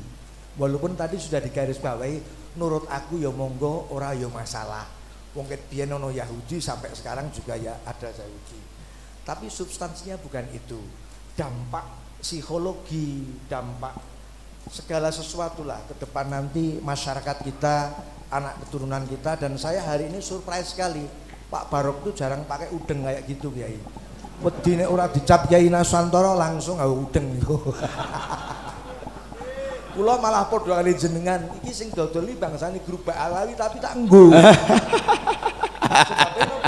Walaupun tadi sudah digarisbawahi, nurut aku ya monggo, ora ya masalah. Wong ket biyen ono Yahudi sampai sekarang juga ya ada Yahudi. Tapi substansinya bukan itu. Dampak psikologi, dampak segala sesuatu lah ke depan nanti masyarakat kita, anak keturunan kita. Dan saya hari ini surprise sekali, Pak Barok tuh jarang pakai udeng kayak gitu Kiai. Wedine ora dicap Kiai Nasantara langsung nggawe udeng niku. Kula malah padha kali jenengan, iki sing dodoli bangsane grup Alawi tapi tak nggo.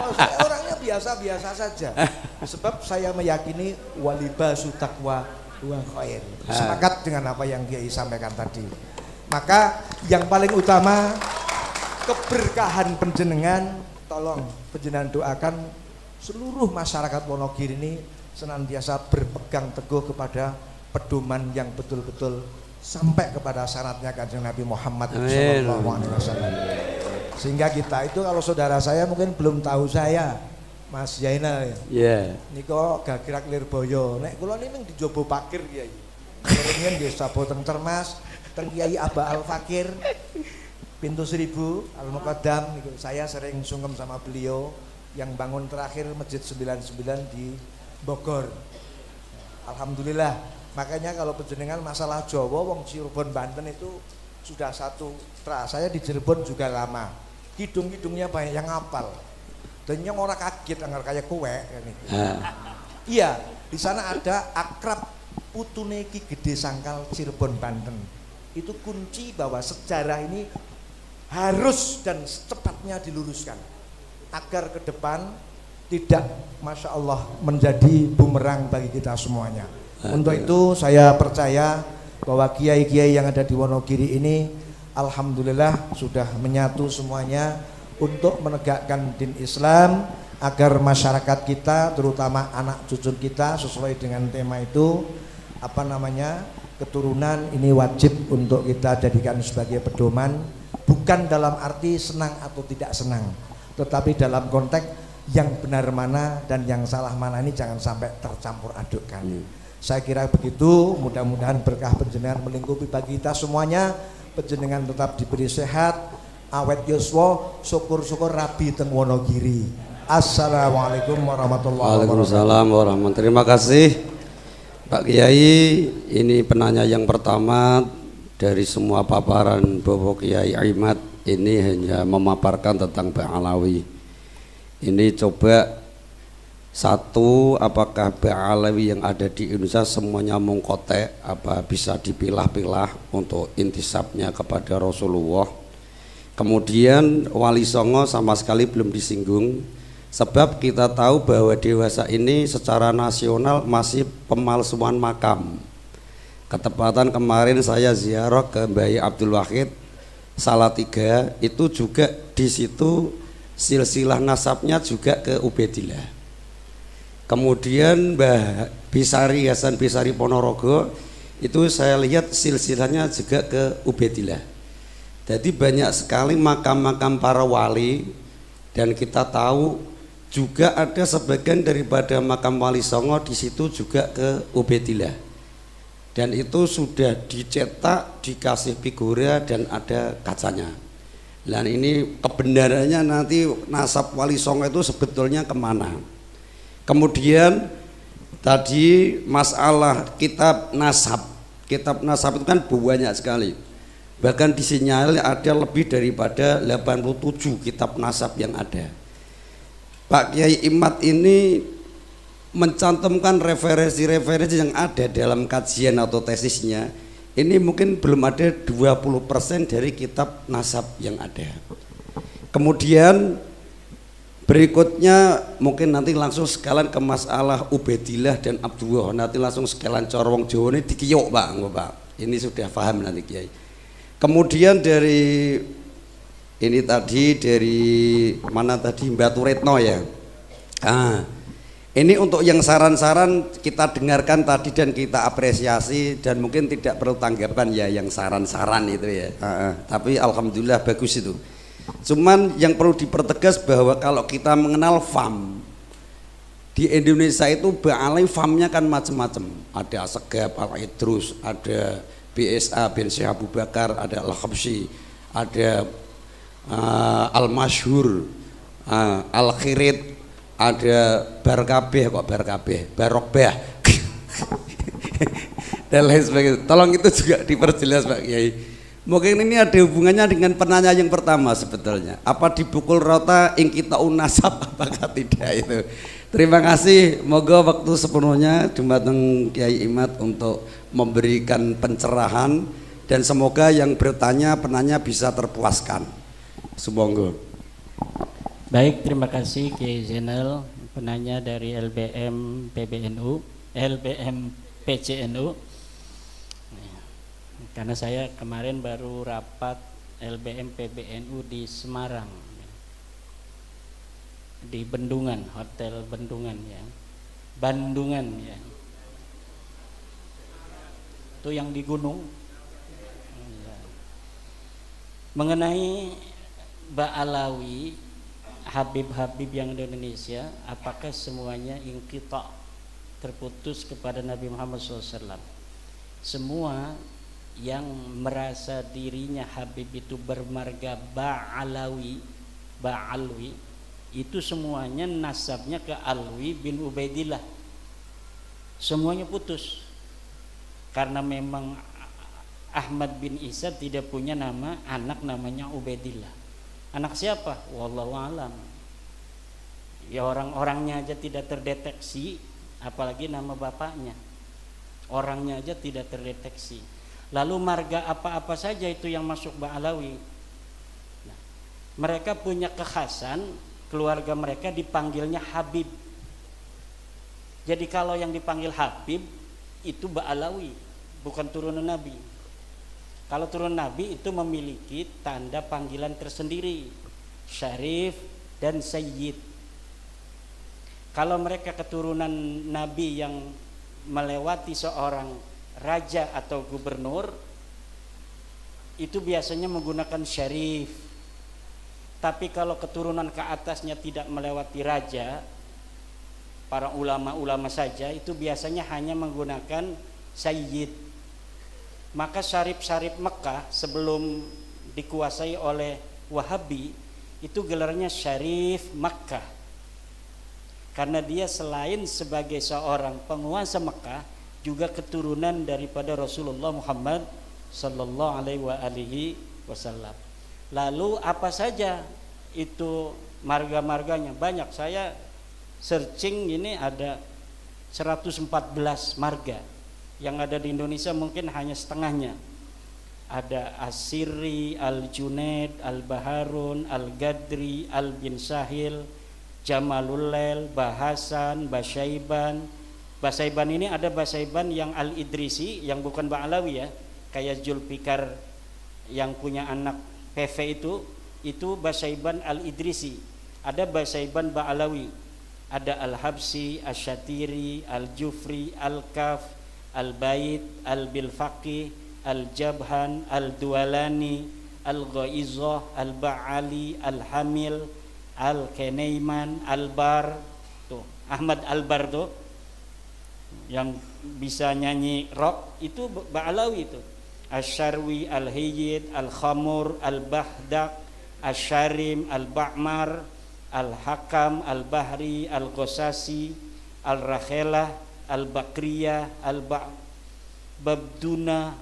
Sebabnya orangnya biasa-biasa saja. Sebab saya meyakini walibasu taqwa wa khair. Sepakat dengan apa yang Kiai sampaikan tadi. Maka yang paling utama keberkahan panjenengan, tolong panjenengan doakan seluruh masyarakat Wonogiri ini senantiasa berpegang teguh kepada pedoman yang betul-betul sampai kepada syaratnya Kanjeng Nabi Muhammad SAW. Sehingga kita itu, kalau saudara saya mungkin belum tahu saya, Mas Zainal ya. Yeah. Niko gagirak Lirboyo. Nek kula niki di Jobo Pakir Kiai. Kemudian di Sabo teng Termas, teng Kiai Aba Al Fakir, Pintu Seribu Al Muqaddam niku. Saya sering sungkem sama beliau yang bangun terakhir Masjid 99 di Bogor. Alhamdulillah. Makanya kalau penjenengan masalah Jawa, wong Cirebon Banten itu sudah satu tra. Saya di Cirebon juga lama. Kidung-kidungnya banyak yang hafal. Dan yang orang kaget anggar kayak kue kan itu. Iya, di sana ada akrab putune Ki Gede Sangkal Cirebon Banten. Itu kunci bahwa sejarah ini harus dan secepatnya diluruskan agar ke depan tidak, masya Allah, menjadi bumerang bagi kita semuanya. Untuk itu saya percaya bahwa kiai-kiai yang ada di Wonogiri ini alhamdulillah sudah menyatu semuanya untuk menegakkan din Islam agar masyarakat kita, terutama anak cucu kita, sesuai dengan tema itu, apa namanya, keturunan ini wajib untuk kita jadikan sebagai pedoman, bukan dalam arti senang atau tidak senang, tetapi dalam konteks yang benar mana dan yang salah mana ini jangan sampai tercampur adukkan. Saya kira begitu, mudah-mudahan berkah panjenengan melingkupi bagi kita semuanya, panjenengan tetap diberi sehat, awet yuswa, syukur-syukur rabi teng Wonogiri. Assalamualaikum warahmatullahi wabarakatuh. Waalaikumsalam warahmatullahi. Terima kasih Pak Kiai. Ini penanya yang pertama dari semua paparan Bapak Kiai Imad ini hanya memaparkan tentang Ba'alawi. Ini coba satu, apakah Ba'alawi yang ada di Indonesia semuanya mungkote, apa bisa dipilah-pilah untuk intisabnya kepada Rasulullah? Kemudian Wali Songo sama sekali belum disinggung, sebab kita tahu bahwa Dewasa ini secara nasional masih pemalsuan makam. Ketepatan kemarin saya ziarah ke Mbah Abdul Wahid Salatiga, itu juga di situ silsilah nasabnya juga ke Ubaidillah. Kemudian Mbah Bisari Hasan Bisari Ponorogo itu saya lihat silsilahnya juga ke Ubaidillah. Jadi banyak sekali makam-makam para wali, dan kita tahu juga ada sebagian daripada makam Wali Songo di situ juga ke Ubaidillah. Dan itu sudah dicetak, dikasih figura dan ada kacanya. Dan ini kebenarannya nanti nasab Wali Songo itu sebetulnya kemana. Kemudian tadi masalah kitab nasab itu kan banyak sekali. Bahkan disinyalir ada lebih daripada 87 kitab nasab yang ada. Pak Kiai Imad ini mencantumkan referensi-referensi yang ada dalam kajian atau tesisnya. Ini mungkin belum ada 20% dari kitab nasab yang ada. Kemudian berikutnya mungkin nanti langsung sekalian ke masalah Ubaidillah dan Abdullah. Nanti langsung sekalian corong Jawa ini dikiyok Pak. Ini sudah paham nanti Kiai. Kemudian dari ini tadi dari mana tadi Mbak Turetno ya. Ini untuk yang saran-saran kita dengarkan tadi dan kita apresiasi, dan mungkin tidak perlu tanggapan ya yang saran-saran itu ya. Tapi alhamdulillah bagus itu. Cuman yang perlu dipertegas bahwa kalau kita mengenal FAM di Indonesia itu Ba'alai FAM-nya kan macam-macam. Ada Asegaf, Al-Idrus, ada BSA bin Syekh Abu Bakar, ada Al-Khabsyi, ada Al-Masyhur, Al-Khirid, ada Barkabeh, Barokbah dan lain sebagainya. Tolong itu juga diperjelas Pak Kiai. Mungkin ini ada hubungannya dengan penanya yang pertama sebetulnya. Apa dipukul rota ing kita unasab apakah tidak itu. Terima kasih, moga waktu sepenuhnya dumateng Kiai Imad untuk memberikan pencerahan, dan semoga yang bertanya penanya bisa terpuaskan. Semoga. Baik, terima kasih Kiai Zainal, penanya dari LBM PCNU. Karena saya kemarin baru rapat LBM PBNU di Semarang, di Bendungan, Hotel Bendungan ya, Bandungan ya, itu yang di gunung. Mengenai Ba'alawi, Habib-habib yang di Indonesia, apakah semuanya inqita, terputus kepada Nabi Muhammad SAW? Semua yang merasa dirinya Habib itu bermarga Ba'alwi, itu semuanya nasabnya ke Alwi bin Ubaidillah. Semuanya putus, karena memang Ahmad bin Isa tidak punya nama anak namanya Ubaidillah. Anak siapa? Wallahu alam. Ya orang-orangnya aja tidak terdeteksi, apalagi nama bapaknya. Orangnya aja tidak terdeteksi. Lalu marga apa-apa saja itu yang masuk Ba'alawi. Nah, mereka punya kekhasan, keluarga mereka dipanggilnya Habib. Jadi kalau yang dipanggil Habib itu Ba'alawi, bukan turunan Nabi. Kalau turun Nabi itu memiliki tanda panggilan tersendiri, Syarif dan Sayyid. Kalau mereka keturunan Nabi yang melewati seorang raja atau gubernur, itu biasanya menggunakan Syarif. Tapi kalau keturunan ke atasnya tidak melewati raja, para ulama-ulama saja, itu biasanya hanya menggunakan Sayyid. Maka syarif-syarif Mekah sebelum dikuasai oleh Wahabi itu gelarnya Syarif Makkah, karena dia selain sebagai seorang penguasa Mekah juga keturunan daripada Rasulullah Muhammad sallallahu alaihi wasallam. Lalu apa saja itu marga-marganya? Banyak, saya searching ini ada 114 marga. Yang ada di Indonesia mungkin hanya setengahnya. ada As-Sirri, Al-Junaid, Al-Baharun, Al-Gadri, Al-Bin Sahil, Jamalul Lail, Bahasan, Basaiban. Basaiban ini ada Basaiban yang Al-Idrisi, yang bukan Ba'alawi ya, kayak Zulfikar yang punya anak PV itu Basaiban Al-Idrisi. Ada Basaiban Ba'alawi, ada Al-Habsi, Asy-Syatiri, Al-Jufri, Al-Kaf, Al-Bait, Al-Bilfaqih, Al-Jabhan, Al-Dualani, Al-Ghaizah, Al-Ba'ali, Al-Hamil, Al-Kenaiman, Al-Bar, tuh Ahmad Al-Bar tuh yang bisa nyanyi rock, itu Ba'alawi itu. Asy-Syarwi, Al-Hayyid, Al-Khamur, Al-Bahdak, Asy-Syarim, Al-Ba'mar, Al-Hakam, Al-Bahri, Al-Ghosasi, Al-Rakhelah, Al-Bakriyah, Al-Babduna,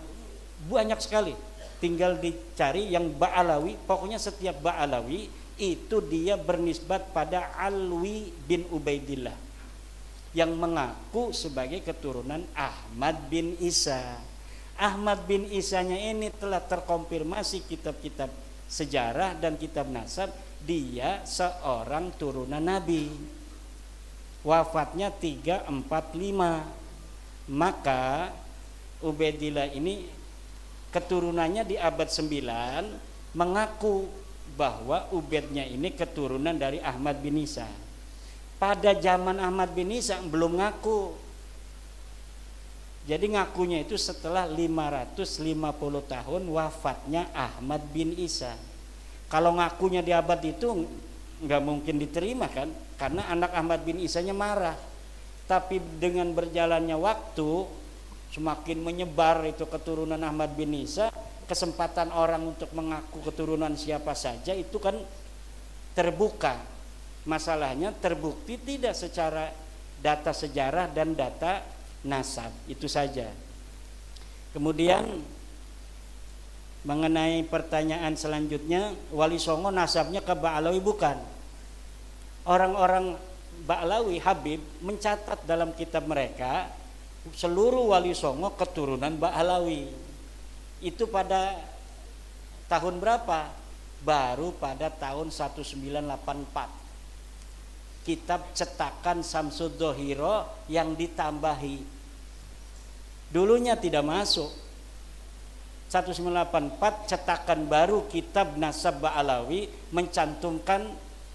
banyak sekali. Tinggal dicari yang Ba'alawi. Pokoknya setiap Ba'alawi itu dia bernisbat pada Alwi bin Ubaidillah yang mengaku sebagai keturunan Ahmad bin Isa. Ahmad bin Isanya ini telah terkonfirmasi kitab-kitab sejarah dan kitab nasab, dia seorang turunan Nabi. Wafatnya 345. Maka Ubaidillah ini keturunannya di abad 9 mengaku bahwa Ubaidnya ini keturunan dari Ahmad bin Isa. Pada zaman Ahmad bin Isa belum ngaku. Jadi ngakunya itu setelah 550 tahun wafatnya Ahmad bin Isa. Kalau ngakunya di abad itu nggak mungkin diterima kan, karena anak Ahmad bin Isanya marah. Tapi dengan berjalannya waktu, semakin menyebar itu keturunan Ahmad bin Isa, kesempatan orang untuk mengaku keturunan siapa saja itu kan terbuka. Masalahnya terbukti tidak secara data sejarah dan data nasab, itu saja. Kemudian mengenai pertanyaan selanjutnya, Wali Songo nasabnya ke Ba'alawi bukan. Orang-orang Ba'alawi Habib mencatat dalam kitab mereka seluruh Wali Songo keturunan Ba'alawi. Itu pada tahun berapa? Baru pada tahun 1984. Kitab cetakan Samsud Dohiro yang ditambahi. Dulunya tidak masuk. 1984 cetakan baru kitab Nasab Ba'alawi mencantumkan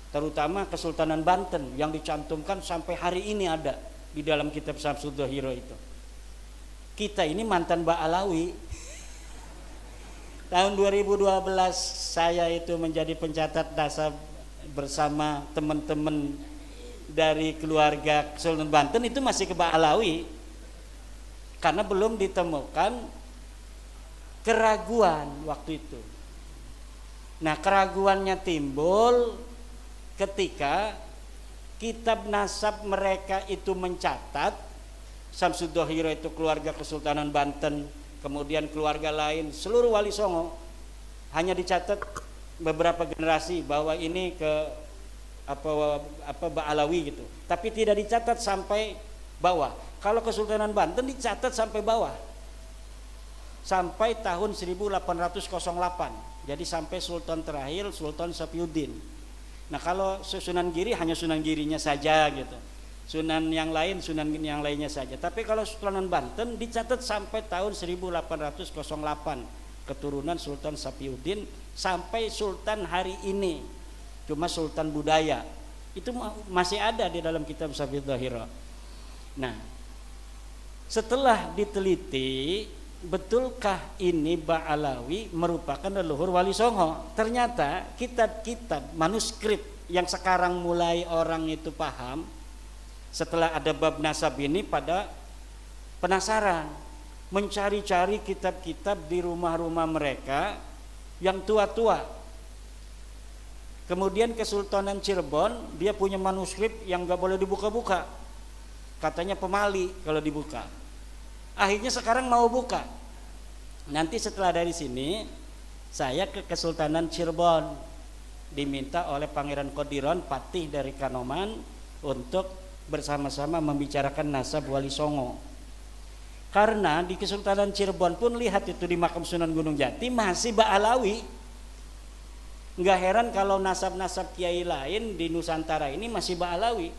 terutama Kesultanan Banten yang dicantumkan sampai hari ini ada di dalam kitab Samsud Dohiro itu. Kita ini mantan Ba'alawi. Tahun 2012 saya itu menjadi pencatat nasab bersama teman-teman dari keluarga Kesultanan Banten, itu masih ke Ba'alawi karena belum ditemukan keraguan waktu itu. Nah, keraguannya timbul ketika kitab nasab mereka itu mencatat Samsud Dohiro itu keluarga Kesultanan Banten, kemudian keluarga lain seluruh Wali Songo, hanya dicatat beberapa generasi bahwa ini ke apa Ba'alawi gitu, tapi tidak dicatat sampai bawah. Kalau Kesultanan Banten dicatat sampai bawah sampai tahun 1808, jadi sampai Sultan terakhir Sultan Sapiuddin. Nah, kalau Sunan Giri hanya Sunan Girinya saja gitu, Sunan yang lainnya saja. Tapi kalau Sultanan Banten dicatat sampai tahun 1808, keturunan Sultan Sapiuddin sampai Sultan hari ini. Cuma Sultan budaya itu masih ada di dalam kitab Samsud Dohiro. Nah, setelah diteliti, betulkah ini Ba'alawi merupakan leluhur Wali Songo? Ternyata kitab-kitab manuskrip yang sekarang mulai orang itu paham setelah ada bab nasab ini pada penasaran, mencari-cari kitab-kitab di rumah-rumah mereka yang tua-tua. Kemudian Kesultanan Cirebon dia punya manuskrip yang gak boleh dibuka-buka, katanya pemali kalau dibuka. Akhirnya sekarang mau buka. Nanti setelah dari sini saya ke Kesultanan Cirebon, diminta oleh Pangeran Qodiron Patih dari Kanoman untuk bersama-sama membicarakan nasab Wali Songo. Karena di Kesultanan Cirebon pun lihat itu di makam Sunan Gunung Jati masih Ba'alawi. Nggak heran kalau nasab-nasab kiai lain di Nusantara ini masih Ba'alawi.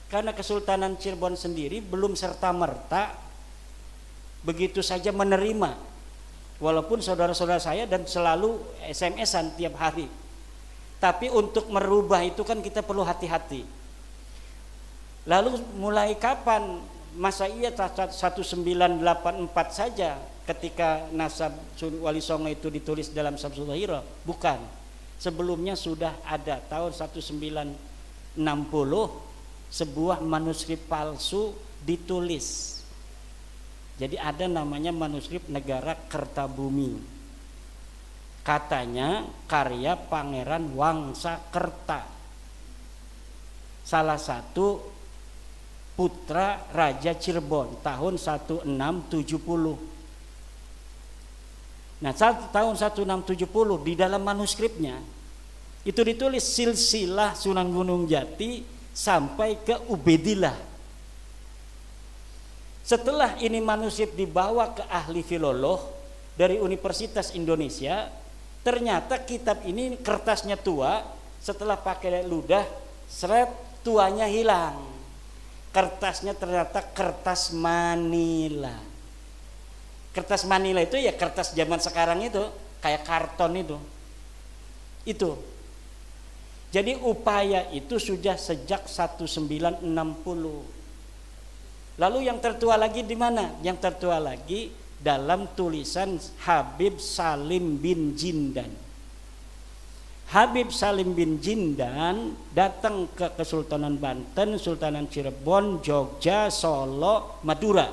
Karena Kesultanan Cirebon sendiri belum serta-merta begitu saja menerima. Walaupun saudara-saudara saya dan selalu SMS-an tiap hari. Tapi untuk merubah itu kan kita perlu hati-hati. Lalu mulai kapan? Masa iya 1984 saja ketika nasab Wali Songo itu ditulis dalam Samsul Hiro? Bukan. Sebelumnya sudah ada tahun 1960 sebuah manuskrip palsu ditulis. Jadi ada namanya manuskrip Negara Kertabumi. Katanya karya Pangeran Wangsakerta. Salah satu putra Raja Cirebon tahun 1670. Nah, tahun 1670 di dalam manuskripnya itu ditulis silsilah Sunan Gunung Jati sampai ke Ubedillah. Setelah ini manuskrip dibawa ke ahli filolog dari Universitas Indonesia, ternyata kitab ini kertasnya tua, setelah pakai ludah, seret, tuanya hilang. Kertasnya ternyata kertas Manila. Kertas Manila itu ya kertas zaman sekarang itu, kayak karton itu. Itu. Jadi upaya itu sudah sejak 1960. Lalu yang tertua lagi di mana? Yang tertua lagi dalam tulisan Habib Salim bin Jindan. Habib Salim bin Jindan datang ke Kesultanan Banten, Sultanan Cirebon, Jogja, Solo, Madura.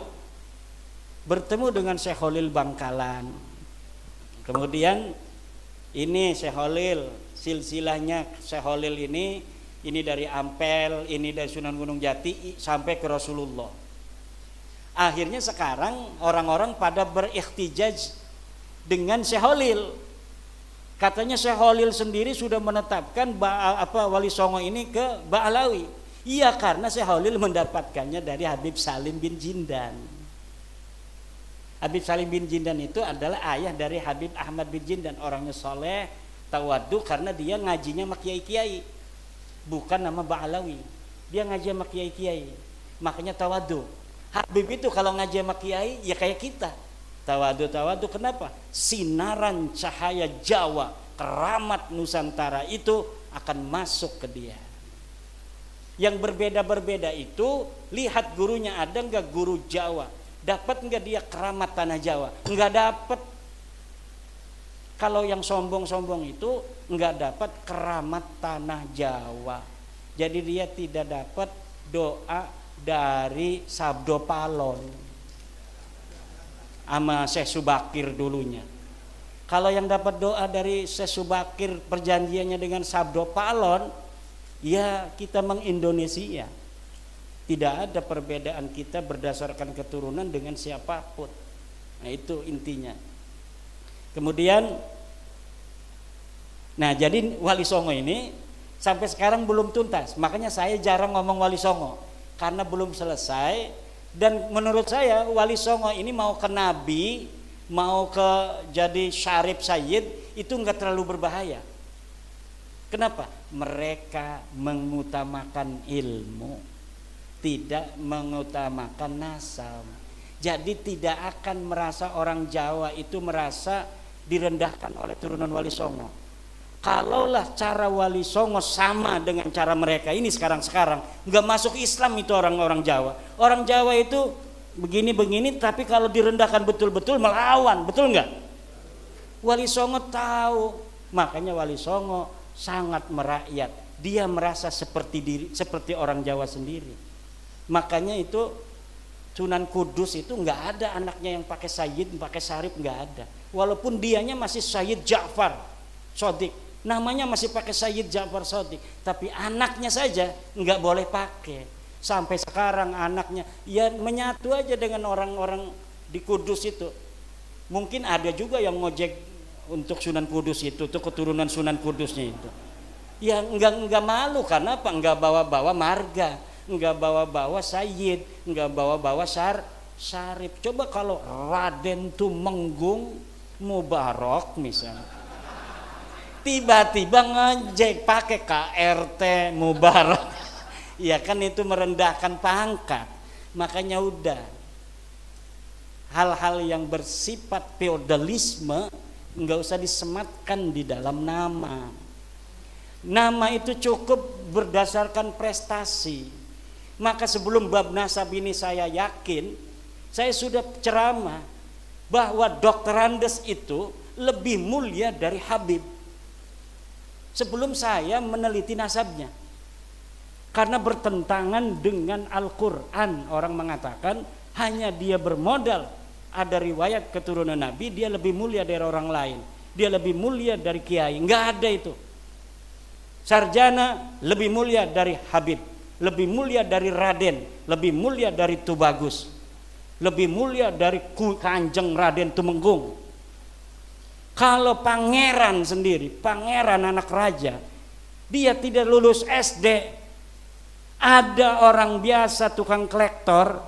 Bertemu dengan Syekh Khalil Bangkalan. Kemudian ini Syekh Khalil, silsilahnya Syekh Khalil ini dari Ampel, ini dari Sunan Gunung Jati sampai ke Rasulullah. Akhirnya sekarang orang-orang pada berihtijaj dengan Syekh Khalil. Katanya Syekh Khalil sendiri sudah menetapkan Wali Songo ini ke Ba'alawi. Iya, karena Syekh Khalil mendapatkannya dari Habib Salim bin Jindan. Habib Salim bin Jindan itu adalah ayah dari Habib Ahmad bin Jindan, orangnya soleh, tawadu, karena dia ngajinya sama kiai-kiai, bukan nama Ba'alawi. Dia ngaji sama kiai-kiai, makanya tawadu. Habib itu kalau ngaji sama kiai ya kayak kita. Tawadu, kenapa? Sinaran cahaya Jawa, keramat Nusantara itu akan masuk ke dia. Yang berbeda-berbeda itu, lihat gurunya ada enggak guru Jawa, dapat enggak dia keramat tanah Jawa? Enggak dapat. Kalau yang sombong-sombong itu enggak dapat keramat tanah Jawa. Jadi dia tidak dapat doa dari Sabdo Palon sama Syekh Subakir dulunya. Kalau yang dapat doa dari Syekh Subakir perjanjiannya dengan Sabdo Palon, ya kita mengindonesia. Tidak ada perbedaan kita berdasarkan keturunan dengan siapapun. Nah, itu intinya. Kemudian, nah jadi Wali Songo ini sampai sekarang belum tuntas. Makanya saya jarang ngomong Wali Songo karena belum selesai. Dan menurut saya Wali Songo ini mau ke Nabi, mau ke jadi Syarif Sayyid itu enggak terlalu berbahaya. Kenapa? Mereka mengutamakan ilmu, tidak mengutamakan nasab. Jadi tidak akan merasa orang Jawa itu merasa direndahkan oleh turunan Wali Songo. Kalaulah cara Wali Songo sama dengan cara mereka ini sekarang nggak masuk Islam itu orang-orang Jawa. Orang Jawa itu begini-begini, tapi kalau direndahkan betul-betul melawan, betul nggak? Wali Songo tahu, makanya Wali Songo sangat merakyat. Dia merasa seperti orang Jawa sendiri. Makanya itu Sunan Kudus itu nggak ada anaknya yang pakai Sayyid, pakai Syarif, nggak ada. Walaupun dianya masih Sayyid Ja'far Shodiq. Namanya masih pakai Sayyid Ja'far Shodiq, tapi anaknya saja nggak boleh pakai. Sampai sekarang anaknya ya menyatu aja dengan orang-orang di Kudus itu. Mungkin ada juga yang ngojek untuk Sunan Kudus itu, tuh keturunan Sunan Kudusnya itu. Ya nggak malu, karena apa? Nggak bawa-bawa marga, nggak bawa-bawa Sayyid, nggak bawa-bawa Syarif. Coba kalau Raden Tumenggung Mubarak misalnya, tiba-tiba ngejek pakai KRT Mubarak, ya kan itu merendahkan pangkat. Makanya udah, hal-hal yang bersifat feodalisme nggak usah disematkan di dalam nama. Nama itu cukup berdasarkan prestasi. Maka sebelum bab nasab ini saya yakin, saya sudah ceramah bahwa Dr. Andes itu lebih mulia dari Habib sebelum saya meneliti nasabnya, karena bertentangan dengan Al-Quran. Orang mengatakan hanya dia bermodal ada riwayat keturunan Nabi, dia lebih mulia dari orang lain, dia lebih mulia dari kiai. Nggak ada itu. Sarjana lebih mulia dari Habib, lebih mulia dari Raden, lebih mulia dari Tubagus, lebih mulia dari Kanjeng Raden Tumenggung. Kalau pangeran sendiri, pangeran anak raja, dia tidak lulus SD. Ada orang biasa tukang kolektor,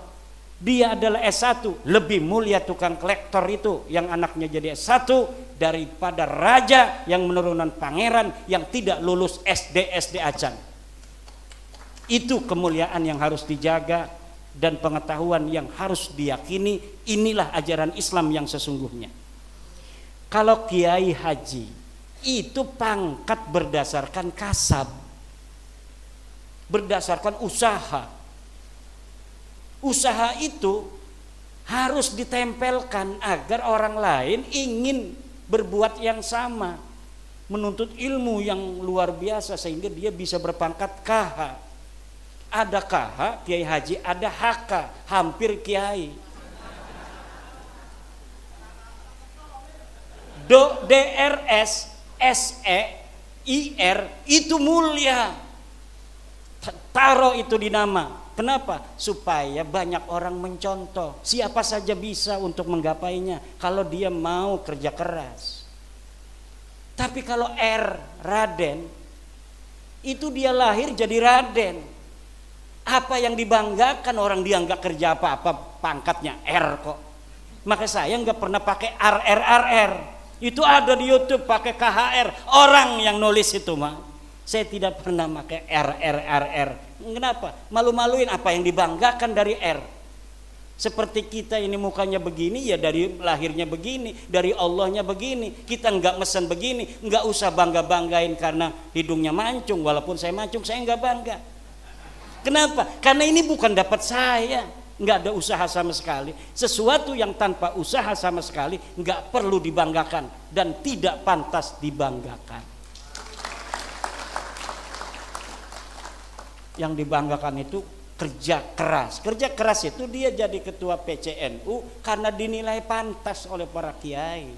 dia adalah S1, lebih mulia tukang kolektor itu yang anaknya jadi S1 daripada raja yang menurunan pangeran yang tidak lulus SD acan. Itu kemuliaan yang harus dijaga dan pengetahuan yang harus diyakini. Inilah ajaran Islam yang sesungguhnya. Kalau kiai haji itu pangkat berdasarkan kasab, berdasarkan usaha. Usaha itu harus ditempelkan agar orang lain ingin berbuat yang sama, menuntut ilmu yang luar biasa sehingga dia bisa berpangkat KH. Ada KH, kiai haji, ada HK, hampir kiai. DRS, SE, IR itu mulia. Taruh itu di nama. Kenapa? Supaya banyak orang mencontoh. Siapa saja bisa untuk menggapainya kalau dia mau kerja keras. Tapi kalau R, Raden, itu dia lahir jadi Raden. Apa yang dibanggakan orang, dia nggak kerja apa-apa, pangkatnya R kok. Maka saya nggak pernah pakai RR. Itu ada di YouTube pakai KHR. Orang yang nulis itu mah. Saya tidak pernah pakai RR. Kenapa? Malu-maluin apa yang dibanggakan dari R. Seperti kita ini mukanya begini, ya dari lahirnya begini, dari Allahnya begini. Kita nggak mesen begini, nggak usah bangga-banggain karena hidungnya mancung. Walaupun saya mancung, saya nggak bangga. Kenapa? Karena ini bukan dapat saya, nggak ada usaha sama sekali. Sesuatu yang tanpa usaha sama sekali nggak perlu dibanggakan dan tidak pantas dibanggakan. Yang dibanggakan itu kerja keras. Kerja keras itu dia jadi ketua PCNU karena dinilai pantas oleh para kiai.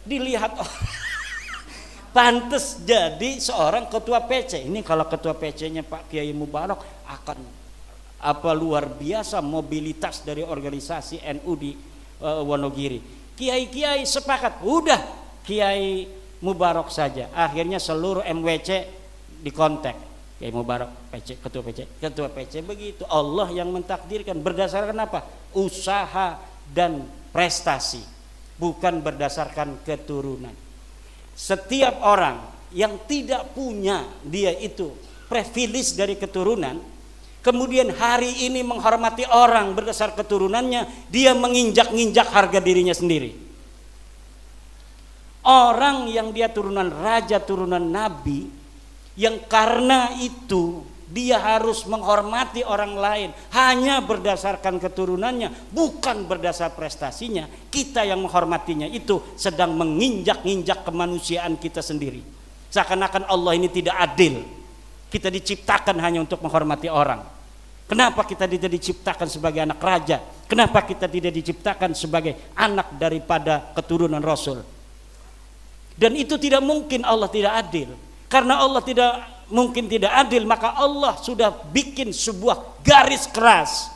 Dilihat orang pantas jadi seorang ketua PC. Ini kalau ketua PC-nya Pak Kiai Mubarak akan luar biasa mobilitas dari organisasi NU di Wonogiri. Kiai-kiai sepakat, udah Kiai Mubarak saja. Akhirnya seluruh MWC dikontak. Kiai Mubarak PC, ketua PC begitu. Allah yang mentakdirkan berdasarkan apa? Usaha dan prestasi, bukan berdasarkan keturunan. Setiap orang yang tidak punya dia itu privilege dari keturunan, kemudian hari ini menghormati orang berdasar keturunannya, dia menginjak-injak harga dirinya sendiri. Orang yang dia turunan raja, turunan nabi, yang karena itu dia harus menghormati orang lain hanya berdasarkan keturunannya, bukan berdasar prestasinya. Kita yang menghormatinya itu sedang menginjak-injak kemanusiaan kita sendiri. Seakan-akan Allah ini tidak adil. Kita diciptakan hanya untuk menghormati orang. Kenapa kita tidak diciptakan sebagai anak raja? Kenapa kita tidak diciptakan sebagai anak daripada keturunan Rasul? Dan itu tidak mungkin Allah tidak adil. Karena Allah tidak mungkin tidak adil, maka Allah sudah bikin sebuah garis keras.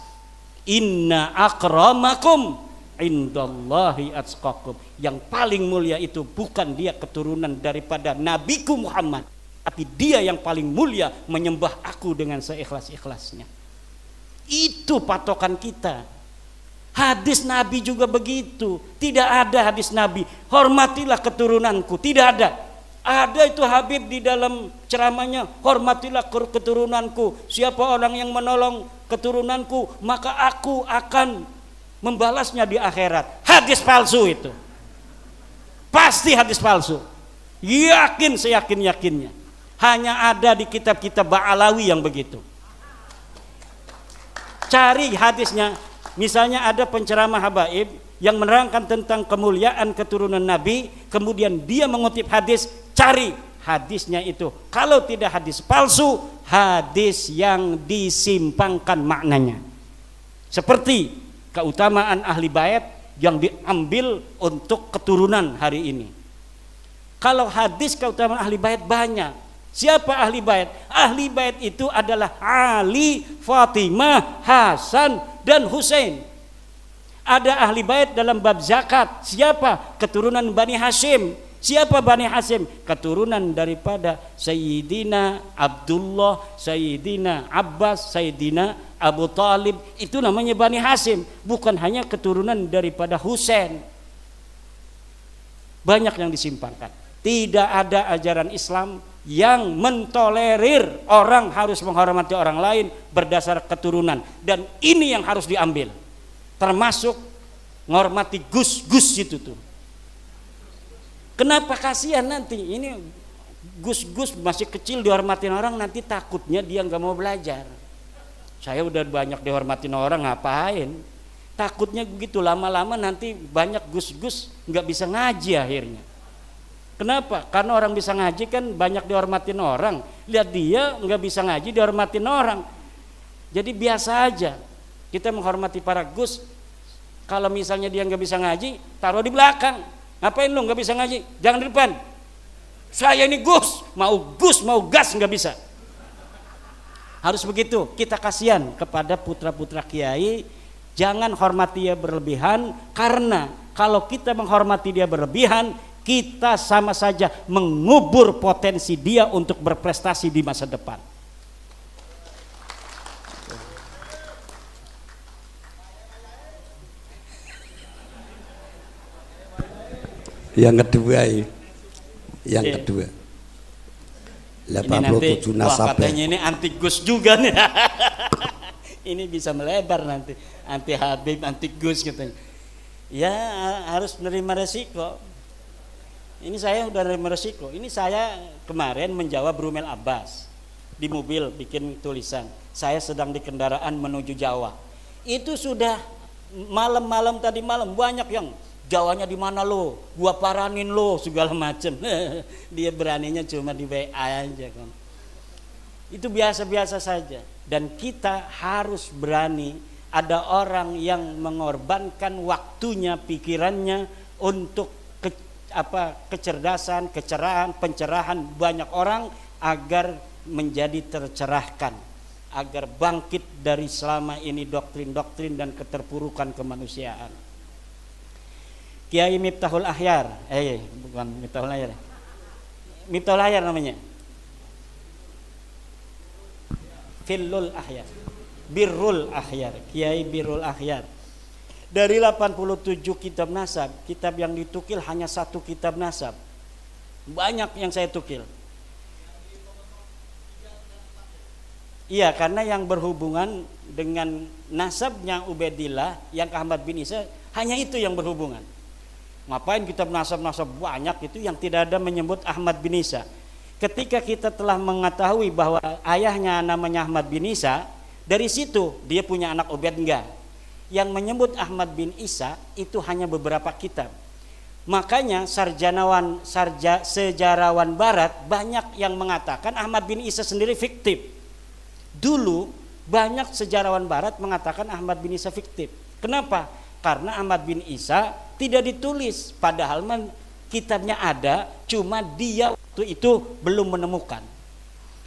Inna akramakum indallahi atqakum. Yang paling mulia itu bukan dia keturunan daripada Nabiku Muhammad, tapi dia yang paling mulia menyembah aku dengan seikhlas-ikhlasnya. Itu patokan kita. Hadis Nabi juga begitu. Tidak ada hadis Nabi, hormatilah keturunanku. Tidak ada. Ada itu Habib di dalam ceramahnya, hormatilah keturunanku. Siapa orang yang menolong keturunanku, maka aku akan membalasnya di akhirat. Hadis palsu itu. Pasti hadis palsu. Yakin, seyakin-yakinnya. Hanya ada di kitab-kitab Ba'alawi yang begitu. Cari hadisnya. Misalnya ada penceramah habaib yang menerangkan tentang kemuliaan keturunan Nabi, kemudian dia mengutip hadis, cari hadisnya itu. Kalau tidak hadis palsu, hadis yang disimpangkan maknanya. Seperti keutamaan ahli bait yang diambil untuk keturunan hari ini. Kalau hadis keutamaan ahli bait banyak. Siapa ahli bait? Ahli bait itu adalah Ali, Fatimah, Hasan, dan Husain. Ada ahli bait dalam bab zakat. Siapa? Keturunan Bani Hashim. Siapa Bani Hashim? Keturunan daripada Sayyidina Abdullah, Sayyidina Abbas, Sayyidina Abu Talib. Itu namanya Bani Hashim. Bukan hanya keturunan daripada Husain. Banyak yang disimpangkan. Tidak ada ajaran Islam yang mentolerir orang harus menghormati orang lain berdasar keturunan, dan ini yang harus diambil, termasuk menghormati gus-gus itu tuh. Kenapa? Kasihan nanti ini gus-gus masih kecil dihormatin orang, nanti takutnya dia nggak mau belajar. Saya udah banyak dihormatin orang, ngapain? Takutnya begitu, lama-lama nanti banyak gus-gus nggak bisa ngaji akhirnya. Kenapa? Karena orang bisa ngaji kan banyak dihormatin orang. Lihat dia nggak bisa ngaji dihormatin orang. Jadi biasa aja kita menghormati para gus. Kalau misalnya dia nggak bisa ngaji, taruh di belakang. Ngapain lu nggak bisa ngaji? Jangan di depan. Saya ini gus mau gas nggak bisa. Harus begitu. Kita kasihan kepada putra-putra kiai. Jangan hormati dia berlebihan, karena kalau kita menghormati dia berlebihan, kita sama saja mengubur potensi dia untuk berprestasi di masa depan. Yang kedua, yang kedua, 87 nasabah. Katanya ini anti Gus juga nih. Ini bisa melebar nanti, anti Habib, anti Gus katanya. Ya harus menerima resiko. Ini saya udah nerima resiko. Ini saya kemarin menjawab Rumel Abbas di mobil, bikin tulisan. Saya sedang di kendaraan menuju Jawa. Itu sudah malam-malam tadi malam banyak yang Jawanya di mana lo? Gua paranin lo segala macem. Dia beraninya cuma di WA aja kan. Itu biasa-biasa saja. Dan kita harus berani. Ada orang yang mengorbankan waktunya, pikirannya untuk kecerdasan, kecerahan, pencerahan banyak orang agar menjadi tercerahkan, agar bangkit dari selama ini doktrin-doktrin dan keterpurukan kemanusiaan. Kiai Miftahul Ahyar, bukan Miftahul Ahyar, Miftahul Ahyar namanya, Filul Ahyar, Birrul Ahyar, Kiai Birrul Ahyar. Dari 87 kitab nasab, kitab yang ditukil hanya 1 kitab nasab. Banyak yang saya tukil. Iya, karena yang berhubungan dengan nasabnya Ubaidillah yang ke Ahmad bin Isa, hanya itu yang berhubungan. Ngapain kitab nasab-nasab banyak itu yang tidak ada menyebut Ahmad bin Isa. Ketika kita telah mengetahui bahwa ayahnya namanya Ahmad bin Isa, dari situ dia punya anak Ubaid enggak. Yang menyebut Ahmad bin Isa itu hanya beberapa kitab. Makanya sejarawan barat banyak yang mengatakan Ahmad bin Isa sendiri fiktif. Dulu banyak sejarawan barat mengatakan Ahmad bin Isa fiktif. Kenapa? Karena Ahmad bin Isa tidak ditulis, padahal kitabnya ada, cuma dia waktu itu belum menemukan.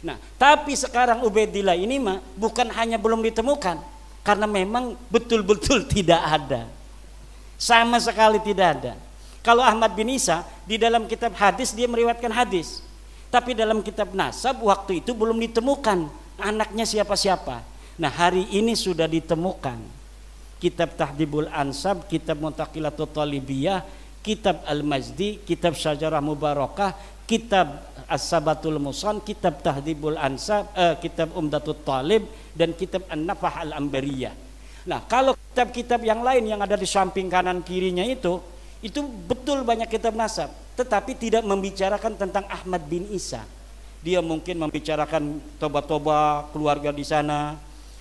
Nah, tapi sekarang Ubaidillah ini mah bukan hanya belum ditemukan, karena memang betul-betul tidak ada, sama sekali tidak ada. Kalau Ahmad bin Isa di dalam kitab hadis dia meriwayatkan hadis, tapi dalam kitab nasab waktu itu belum ditemukan anaknya siapa-siapa. Nah, hari ini sudah ditemukan kitab Tahdhibul Ansab, kitab Muntaqilatul Talibiyah, kitab Al-Majdi, kitab Syajarah Mubarakah, kitab As-Sabatul Musan, kitab Tahdhibul Ansab, kitab Umdatut Talib, dan kitab An-Nafah Al-Ambariyah. Nah, kalau kitab-kitab yang lain yang ada di samping kanan kirinya itu betul banyak kitab nasab, tetapi tidak membicarakan tentang Ahmad bin Isa. Dia mungkin membicarakan toba-toba keluarga di sana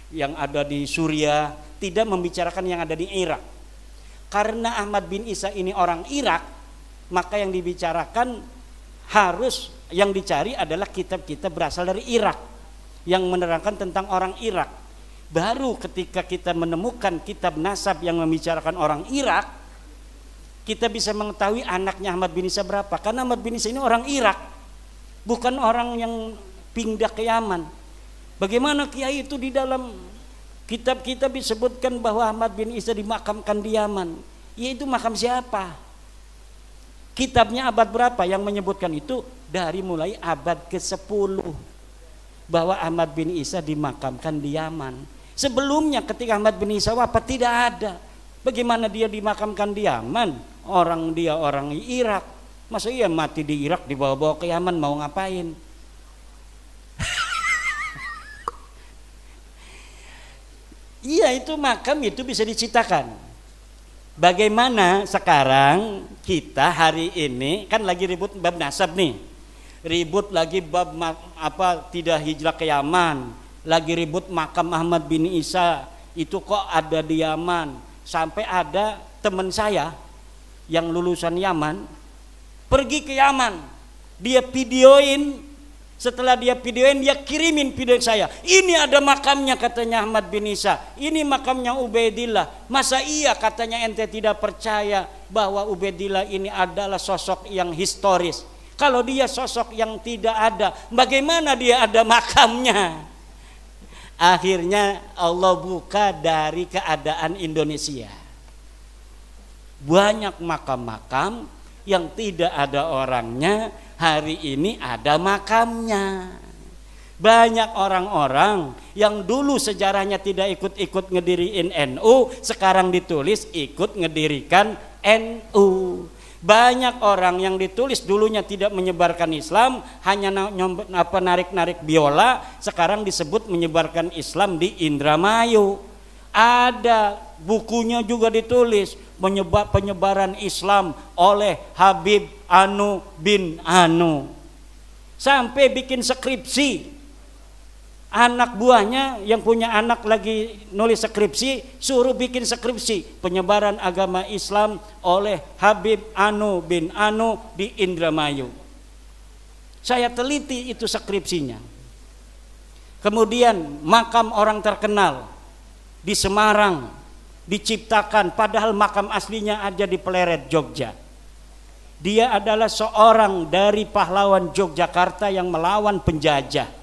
yang ada di Suriah, tidak membicarakan yang ada di Irak. Karena Ahmad bin Isa ini orang Irak, maka yang dibicarakan harus, yang dicari adalah kitab-kitab berasal dari Irak yang menerangkan tentang orang Irak. Baru ketika kita menemukan kitab nasab yang membicarakan orang Irak, kita bisa mengetahui anaknya Ahmad bin Isa berapa. Karena Ahmad bin Isa ini orang Irak, bukan orang yang pindah ke Yaman. Bagaimana kiai itu di dalam kitab-kitab disebutkan bahwa Ahmad bin Isa dimakamkan di Yaman? Yaitu makam siapa? Kitabnya abad berapa yang menyebutkan itu? Dari mulai abad ke-10 bahwa Ahmad bin Isa dimakamkan di Yaman. Sebelumnya ketika Ahmad bin Isa wafat tidak ada. Bagaimana dia dimakamkan di Yaman? Dia orang Irak. Masa iya mati di Irak dibawa-bawa ke Yaman mau ngapain? Iya, itu makam itu bisa diciptakan. Bagaimana sekarang kita hari ini kan lagi ribut bab nasab nih, ribut lagi bab tidak hijrah ke Yaman, lagi ribut makam Ahmad bin Isa itu kok ada di Yaman. Sampai ada teman saya yang lulusan Yaman pergi ke Yaman, dia videoin. Setelah dia videoin, dia kirimin video saya. Ini ada makamnya katanya Ahmad bin Isa. Ini makamnya Ubaidillah. Masa iya katanya ente tidak percaya bahwa Ubaidillah ini adalah sosok yang historis? Kalau dia sosok yang tidak ada, bagaimana dia ada makamnya? Akhirnya Allah buka dari keadaan Indonesia. Banyak makam-makam yang tidak ada orangnya, hari ini ada makamnya. Banyak orang-orang yang dulu sejarahnya tidak ikut-ikut ngediriin NU, sekarang ditulis ikut ngedirikan NU. Banyak orang yang ditulis dulunya tidak menyebarkan Islam, hanya narik-narik biola, sekarang disebut menyebarkan Islam di Indramayu. Ada bukunya juga ditulis penyebaran Islam oleh Habib Anu bin Anu. Sampai bikin skripsi. Anak buahnya yang punya anak lagi nulis skripsi, suruh bikin skripsi penyebaran agama Islam oleh Habib Anu bin Anu di Indramayu. Saya teliti itu skripsinya. Kemudian makam orang terkenal di Semarang diciptakan, padahal makam aslinya ada di Pleret, Jogja. Dia adalah seorang dari pahlawan Yogyakarta yang melawan penjajah.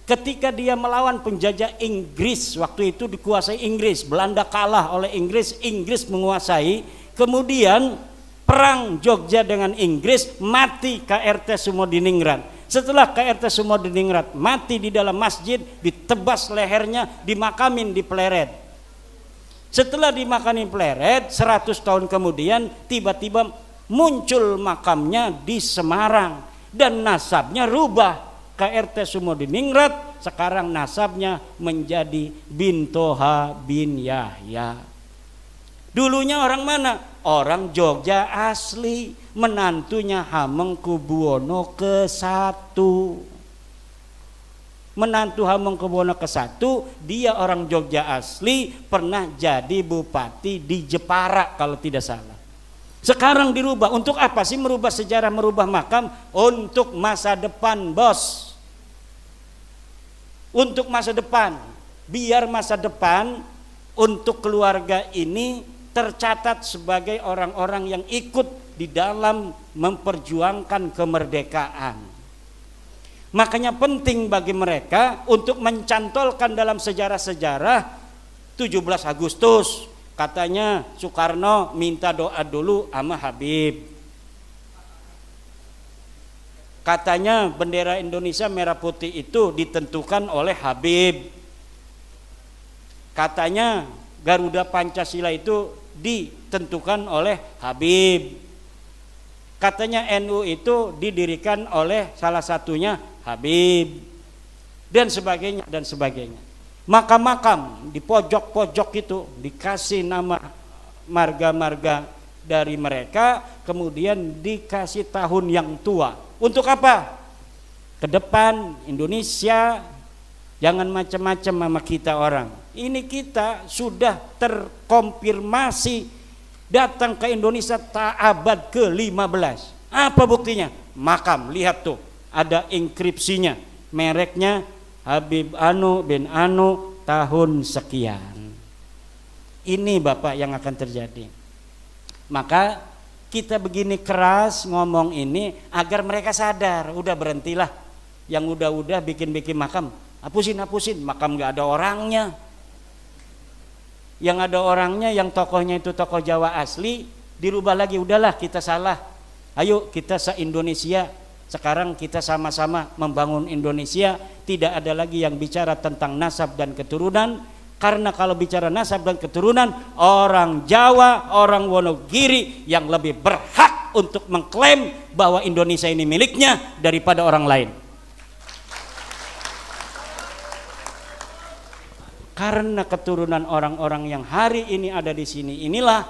Ketika dia melawan penjajah Inggris, waktu itu dikuasai Inggris, Belanda kalah oleh Inggris, Inggris menguasai, kemudian perang Jogja dengan Inggris, mati KRT Sumodiningrat. Setelah KRT Sumodiningrat mati di dalam masjid, ditebas lehernya, dimakamin di Pleret. Setelah dimakamin Pleret, 100 tahun kemudian tiba-tiba muncul makamnya di Semarang dan nasabnya rubah. KRT Sumodiningrat sekarang nasabnya menjadi bin Toha bin Yahya. Dulunya orang mana? Orang Jogja asli, menantunya Hamengkubuwono ke-1. Menantu Hamengkubuwono ke-1, dia orang Jogja asli, pernah jadi bupati di Jepara kalau tidak salah. Sekarang dirubah. Untuk apa sih merubah sejarah, merubah makam? Untuk masa depan, bos. Untuk masa depan, biar masa depan untuk keluarga ini tercatat sebagai orang-orang yang ikut di dalam memperjuangkan kemerdekaan. Makanya penting bagi mereka untuk mencantolkan dalam sejarah-sejarah 17 Agustus. Katanya Soekarno minta doa dulu sama Habib. Katanya bendera Indonesia merah putih itu ditentukan oleh Habib. Katanya Garuda Pancasila itu ditentukan oleh Habib. Katanya NU itu didirikan oleh salah satunya Habib, dan sebagainya dan sebagainya. Makam-makam di pojok-pojok itu dikasih nama marga-marga dari mereka, kemudian dikasih tahun yang tua. Untuk apa? Ke depan Indonesia jangan macam-macam sama kita orang. Ini kita sudah terkonfirmasi datang ke Indonesia abad ke-15. Apa buktinya? Makam, lihat tuh, ada inskripsinya, mereknya Habib Anu bin Anu tahun sekian. Ini Bapak yang akan terjadi. Maka kita begini keras ngomong ini agar mereka sadar. Udah berhentilah, yang udah bikin makam, hapusin, makam gak ada orangnya. Yang ada orangnya, yang tokohnya itu tokoh Jawa asli, dirubah lagi. Udahlah, kita salah. Ayo kita se-Indonesia sekarang kita sama-sama membangun Indonesia. Tidak ada lagi yang bicara tentang nasab dan keturunan, karena kalau bicara nasab dan keturunan, orang Jawa, orang Wonogiri yang lebih berhak untuk mengklaim bahwa Indonesia ini miliknya daripada orang lain. Karena keturunan orang-orang yang hari ini ada di sini inilah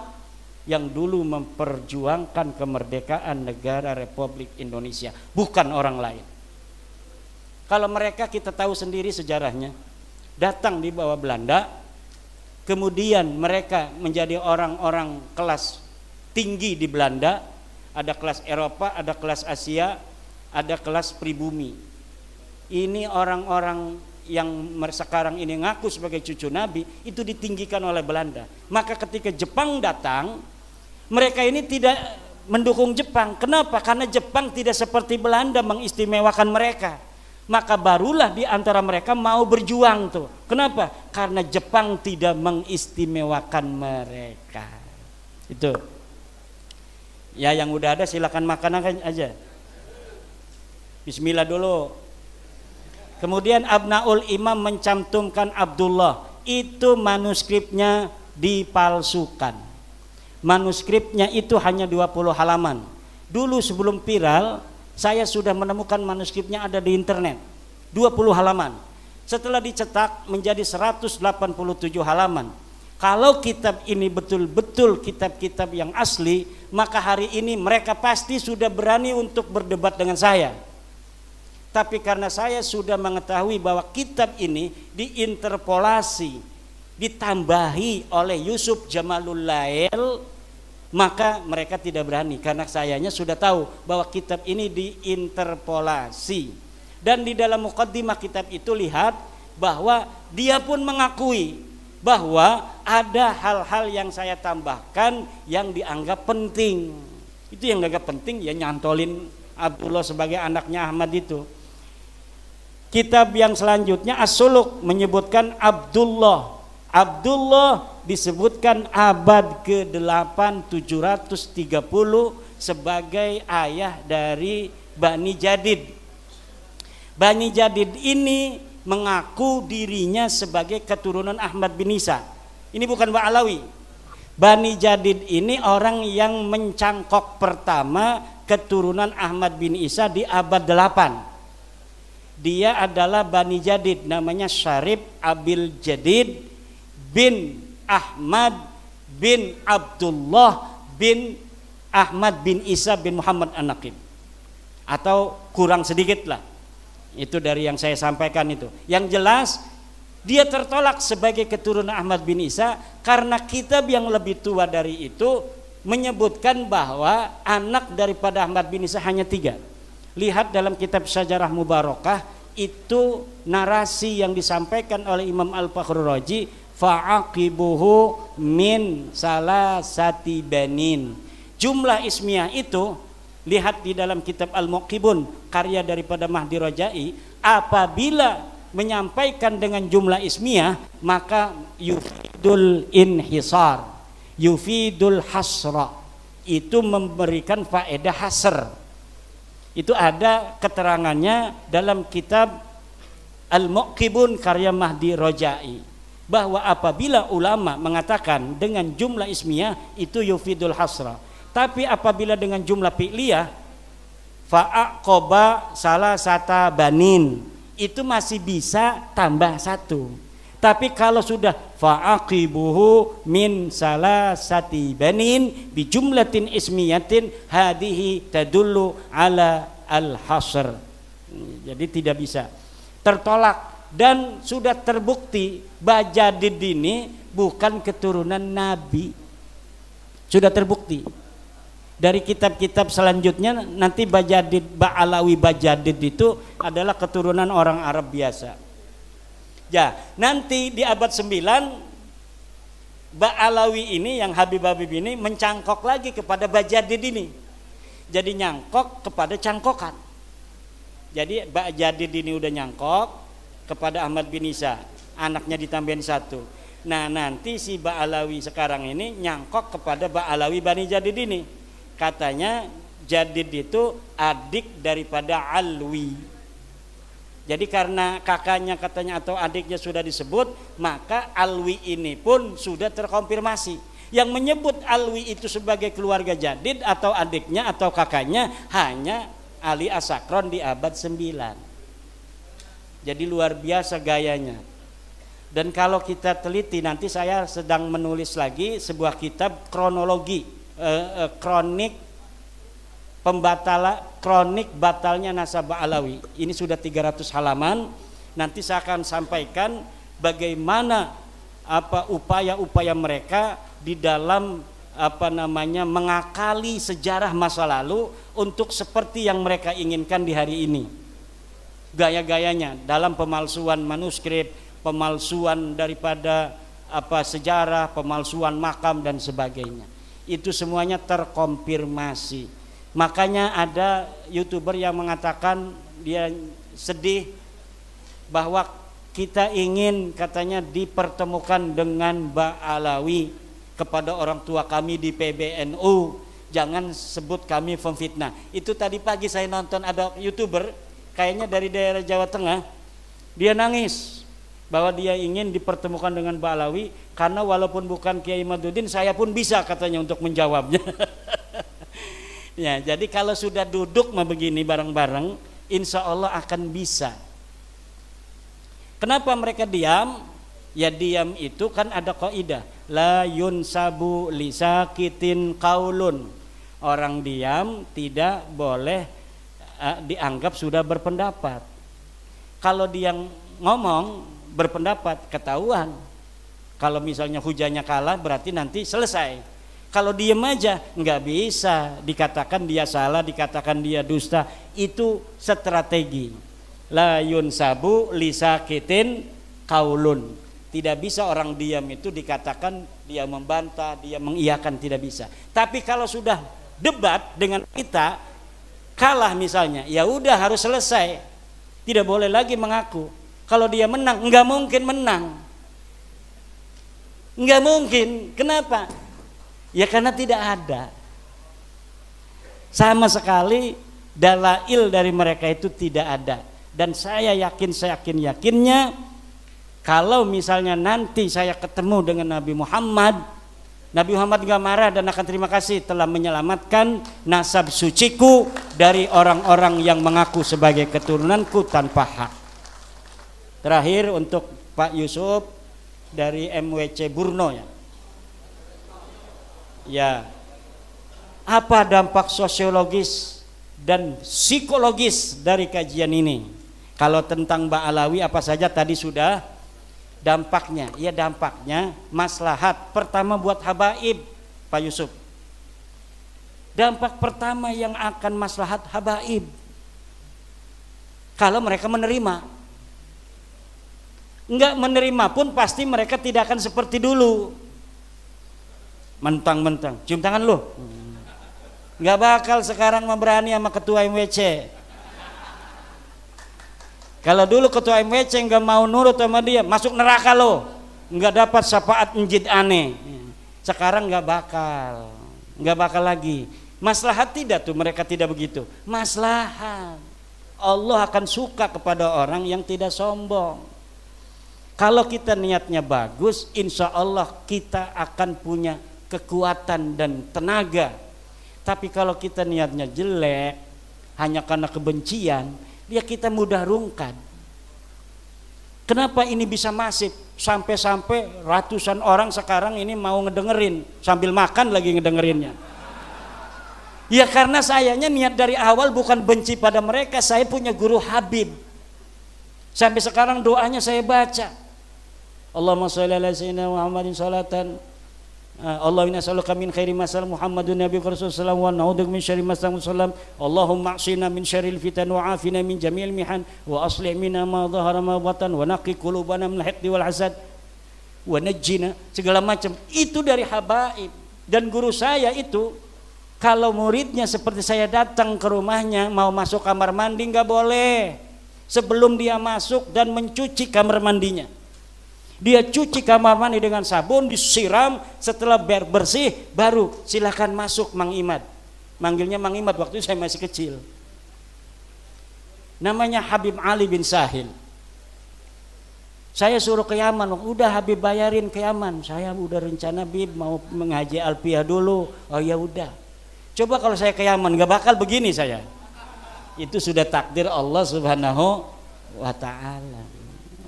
yang dulu memperjuangkan kemerdekaan negara Republik Indonesia, bukan orang lain. Kalau mereka kita tahu sendiri sejarahnya, datang di bawah Belanda, kemudian mereka menjadi orang-orang kelas tinggi di Belanda, ada kelas Eropa, ada kelas Asia, ada kelas pribumi. Ini orang-orang yang sekarang ini ngaku sebagai cucu Nabi itu ditinggikan oleh Belanda. Maka ketika Jepang datang, mereka ini tidak mendukung Jepang. Kenapa? Karena Jepang tidak seperti Belanda mengistimewakan mereka. Maka barulah di antara mereka mau berjuang tuh. Kenapa? Karena Jepang tidak mengistimewakan mereka. Itu. Ya, yang udah ada silakan makan aja. Bismillah dulu. Kemudian Abnaul Imam mencantumkan Abdullah, itu manuskripnya dipalsukan. Manuskripnya itu hanya 20 halaman. Dulu sebelum viral, saya sudah menemukan manuskripnya ada di internet, 20 halaman. Setelah dicetak menjadi 187 halaman. Kalau kitab ini betul-betul kitab-kitab yang asli, maka hari ini mereka pasti sudah berani untuk berdebat dengan saya. Tapi karena saya sudah mengetahui bahwa kitab ini diinterpolasi, ditambahi oleh Yusuf Jamalul Lail, maka mereka tidak berani. Karena sayanya sudah tahu bahwa kitab ini diinterpolasi. Dan di dalam muqaddimah kitab itu lihat bahwa dia pun mengakui bahwa ada hal-hal yang saya tambahkan yang dianggap penting. Itu yang dianggap penting, ya nyantolin Abdullah sebagai anaknya Ahmad itu. Kitab yang selanjutnya As-Suluk menyebutkan Abdullah. Abdullah disebutkan abad ke-8 730 sebagai ayah dari Bani Jadid. Bani Jadid ini mengaku dirinya sebagai keturunan Ahmad bin Isa. Ini bukan Ba'alawi. Bani Jadid ini orang yang mencangkok pertama keturunan Ahmad bin Isa di abad 8. Dia adalah Bani Jadid, namanya Syarif Abil Jadid bin Ahmad bin Abdullah bin Ahmad bin Isa bin Muhammad An-Naqib. Atau kurang sedikit lah, itu dari yang saya sampaikan itu. Yang jelas dia tertolak sebagai keturunan Ahmad bin Isa karena kitab yang lebih tua dari itu menyebutkan bahwa anak daripada Ahmad bin Isa hanya 3. Lihat dalam kitab Syajarah Mubarakah, itu narasi yang disampaikan oleh Imam Al-Fakhrur Razi, fa'aqibuhu min salasati banin. Jumlah ismiyah itu, lihat di dalam kitab Al-Muqibun karya daripada Mahdi Rajai, apabila menyampaikan dengan jumlah ismiyah maka yufidul inhisar, yufidul hasra, itu memberikan faedah hasr. Itu ada keterangannya dalam kitab Al-Muqibun karya Mahdi Rajai. bahwa apabila ulama mengatakan dengan jumlah ismiyah itu yufidul hasra, tapi apabila dengan jumlah fi'liyah fa'aqoba salah sata banin itu masih bisa tambah satu. Tapi kalau sudah fa'aqibuhu min salasati banin bi jumlatin ismiyatin hadihi tadullu ala al-hasr. Jadi tidak bisa, tertolak. Dan sudah terbukti Bajadid ini bukan keturunan Nabi, sudah terbukti dari kitab-kitab selanjutnya. Nanti Ba'alawi Bajadid itu adalah keturunan orang Arab biasa. Ya, nanti di abad 9 Ba'alawi ini yang Habib-Habib ini mencangkok lagi kepada Bajadid ini, jadi nyangkok kepada cangkokan. Jadi Bajadid ini udah nyangkok kepada Ahmad bin Isa, anaknya ditambahin satu. Nah nanti si Ba'alawi sekarang ini nyangkok kepada Ba'alawi Bani Jadid ini. Katanya Jadid itu adik daripada Alwi. Jadi karena kakaknya katanya atau adiknya sudah disebut, maka Alwi ini pun sudah terkonfirmasi. Yang menyebut Alwi itu sebagai keluarga Jadid atau adiknya atau kakaknya hanya Ali As-Sakron di abad 9. Jadi luar biasa gayanya. Dan kalau kita teliti, nanti saya sedang menulis lagi sebuah kitab kronologi, kronik batalnya nasab Ba'alawi. Ini sudah 300 halaman. Nanti saya akan sampaikan bagaimana upaya-upaya mereka di dalam mengakali sejarah masa lalu untuk seperti yang mereka inginkan di hari ini. Gaya-gayanya dalam pemalsuan manuskrip, pemalsuan daripada sejarah, pemalsuan makam dan sebagainya. Itu semuanya terkonfirmasi. Makanya ada YouTuber yang mengatakan dia sedih bahwa kita ingin katanya dipertemukan dengan Ba'alawi kepada orang tua kami di PBNU. Jangan sebut kami pemfitnah. Itu tadi pagi saya nonton ada YouTuber kayaknya dari daerah Jawa Tengah, dia nangis bahwa dia ingin dipertemukan dengan Ba'alawi karena walaupun bukan Kiai Maduddin saya pun bisa katanya untuk menjawabnya. Ya, jadi kalau sudah duduk begini bareng-bareng, insya Allah akan bisa. Kenapa mereka diam? Ya diam itu kan ada kaidah, la yunsabu lisakitin qaulun. Orang diam tidak boleh dianggap sudah berpendapat. Kalau dia ngomong berpendapat ketahuan. Kalau misalnya hujannya kalah berarti nanti selesai. Kalau diem aja nggak bisa, dikatakan dia salah, dikatakan dia dusta. Itu strategi. La yunsabu lisakitin qaulun. Tidak bisa orang diam itu dikatakan dia membantah, dia mengiyakan, tidak bisa. Tapi kalau sudah debat dengan kita kalah misalnya, ya udah harus selesai, tidak boleh lagi mengaku. Kalau dia menang, nggak mungkin menang, nggak mungkin. Kenapa? Ya karena tidak ada sama sekali dalail dari mereka itu tidak ada. Dan saya yakinnya kalau misalnya nanti saya ketemu dengan Nabi Muhammad gak marah dan akan terima kasih telah menyelamatkan nasab suciku dari orang-orang yang mengaku sebagai keturunanku tanpa hak. Terakhir untuk Pak Yusuf dari MWC Burno ya. Ya. Apa dampak sosiologis dan psikologis dari kajian ini? Kalau tentang Ba'alawi apa saja tadi sudah dampaknya. Ya dampaknya maslahat pertama buat habaib Pak Yusuf. Dampak pertama yang akan maslahat habaib kalau mereka menerima. Enggak menerima pun pasti mereka tidak akan seperti dulu. Mentang-mentang cium tangan lu. Enggak bakal sekarang berani sama ketua MWC. Kalau dulu ketua MWC nggak mau nurut sama dia, masuk neraka lo, nggak dapat syafaat njid aneh. Sekarang nggak bakal lagi. Maslahat tidak tuh, mereka tidak begitu. Maslahat, Allah akan suka kepada orang yang tidak sombong. Kalau kita niatnya bagus, insya Allah kita akan punya kekuatan dan tenaga. Tapi kalau kita niatnya jelek, hanya karena kebencian, ya kita mudah rungkat. Kenapa ini bisa masif? Sampai-sampai ratusan orang sekarang ini mau ngedengerin, sambil makan lagi ngedengerinnya. Ya karena sayanya niat dari awal bukan benci pada mereka. Saya punya guru Habib. Sampai sekarang doanya saya baca. Allahumma sholli ala sayyidina Muhammadin sholatan. Allahumma nas'aluka min khairi ma sa'al Muhammadun nabiyyu rasulullah wa na'udzubika min syarri ma sallam. Allahumma a'sina min syarril fitan wa 'afina min jami'il mihan wa aslih minna ma dhahara ma batan wa naqi qulubana min al-hiqdi wal hasad wa najjina, segala macam. Itu dari habaib. Dan guru saya itu, kalau muridnya seperti saya datang ke rumahnya mau masuk kamar mandi nggak boleh sebelum dia masuk dan mencuci kamar mandinya. Dia cuci kamar mandi dengan sabun, disiram, setelah bersih baru silakan masuk Mang Imad. Manggilnya Mang Imad waktu itu saya masih kecil. Namanya Habib Ali bin Sahil. Saya suruh ke Yaman, udah Habib bayarin ke Yaman. Saya udah rencana Bib mau mengaji Alpiyah dulu. Oh ya udah. Coba kalau saya ke Yaman gak bakal begini saya. Itu sudah takdir Allah Subhanahu wa taala.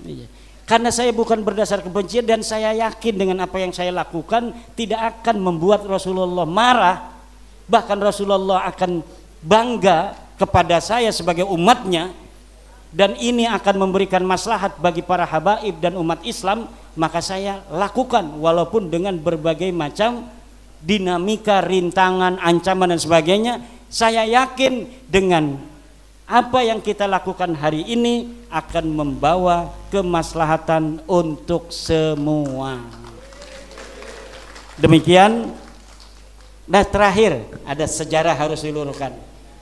Iya. Karena saya bukan berdasar kebencian dan saya yakin dengan apa yang saya lakukan tidak akan membuat Rasulullah marah. Bahkan Rasulullah akan bangga kepada saya sebagai umatnya, dan ini akan memberikan maslahat bagi para habaib dan umat Islam. Maka saya lakukan walaupun dengan berbagai macam dinamika, rintangan, ancaman dan sebagainya. Saya yakin dengan apa yang kita lakukan hari ini akan membawa kemaslahatan untuk semua. Demikian. Nah terakhir ada sejarah harus diluruskan.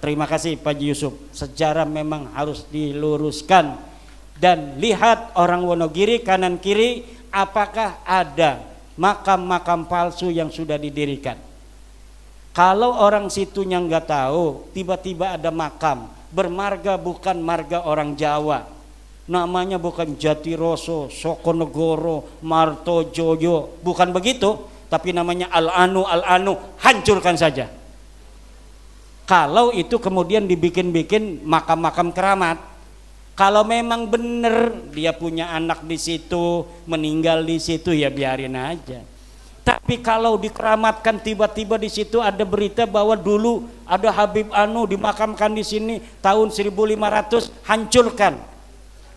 Terima kasih Pak Yusuf. Sejarah memang harus diluruskan. Dan lihat orang Wonogiri kanan kiri, apakah ada makam-makam palsu yang sudah didirikan. Kalau orang situnya nggak tahu, tiba-tiba ada makam bermarga bukan marga orang Jawa, namanya bukan Jatiroso, Sokonegoro, Martojoyo, bukan begitu, tapi namanya Al-Anu, hancurkan saja. Kalau itu kemudian dibikin-bikin makam-makam keramat, kalau memang benar dia punya anak di situ, meninggal di situ, ya biarin aja. Tapi kalau dikeramatkan tiba-tiba di situ ada berita bahwa dulu ada Habib Anu dimakamkan di sini tahun 1500, hancurkan.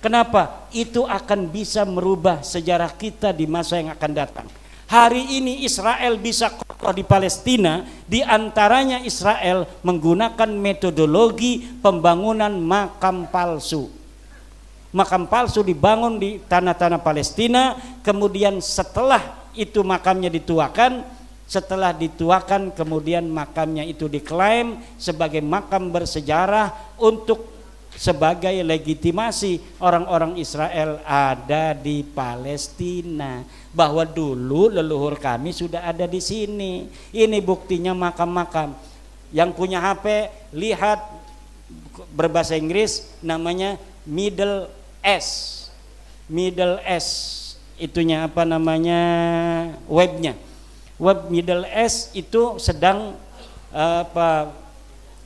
Kenapa? Itu akan bisa merubah sejarah kita di masa yang akan datang. Hari ini Israel bisa kokoh di Palestina, di antaranya Israel menggunakan metodologi pembangunan makam palsu. Makam palsu dibangun di tanah-tanah Palestina, kemudian setelah itu makamnya dituakan, setelah dituakan kemudian makamnya itu diklaim sebagai makam bersejarah untuk sebagai legitimasi orang-orang Israel ada di Palestina, bahwa dulu leluhur kami sudah ada di sini. Ini buktinya makam-makam. Yang punya HP lihat, berbahasa Inggris namanya Middle S. Middle S itunya apa namanya, webnya. Web Middle S itu sedang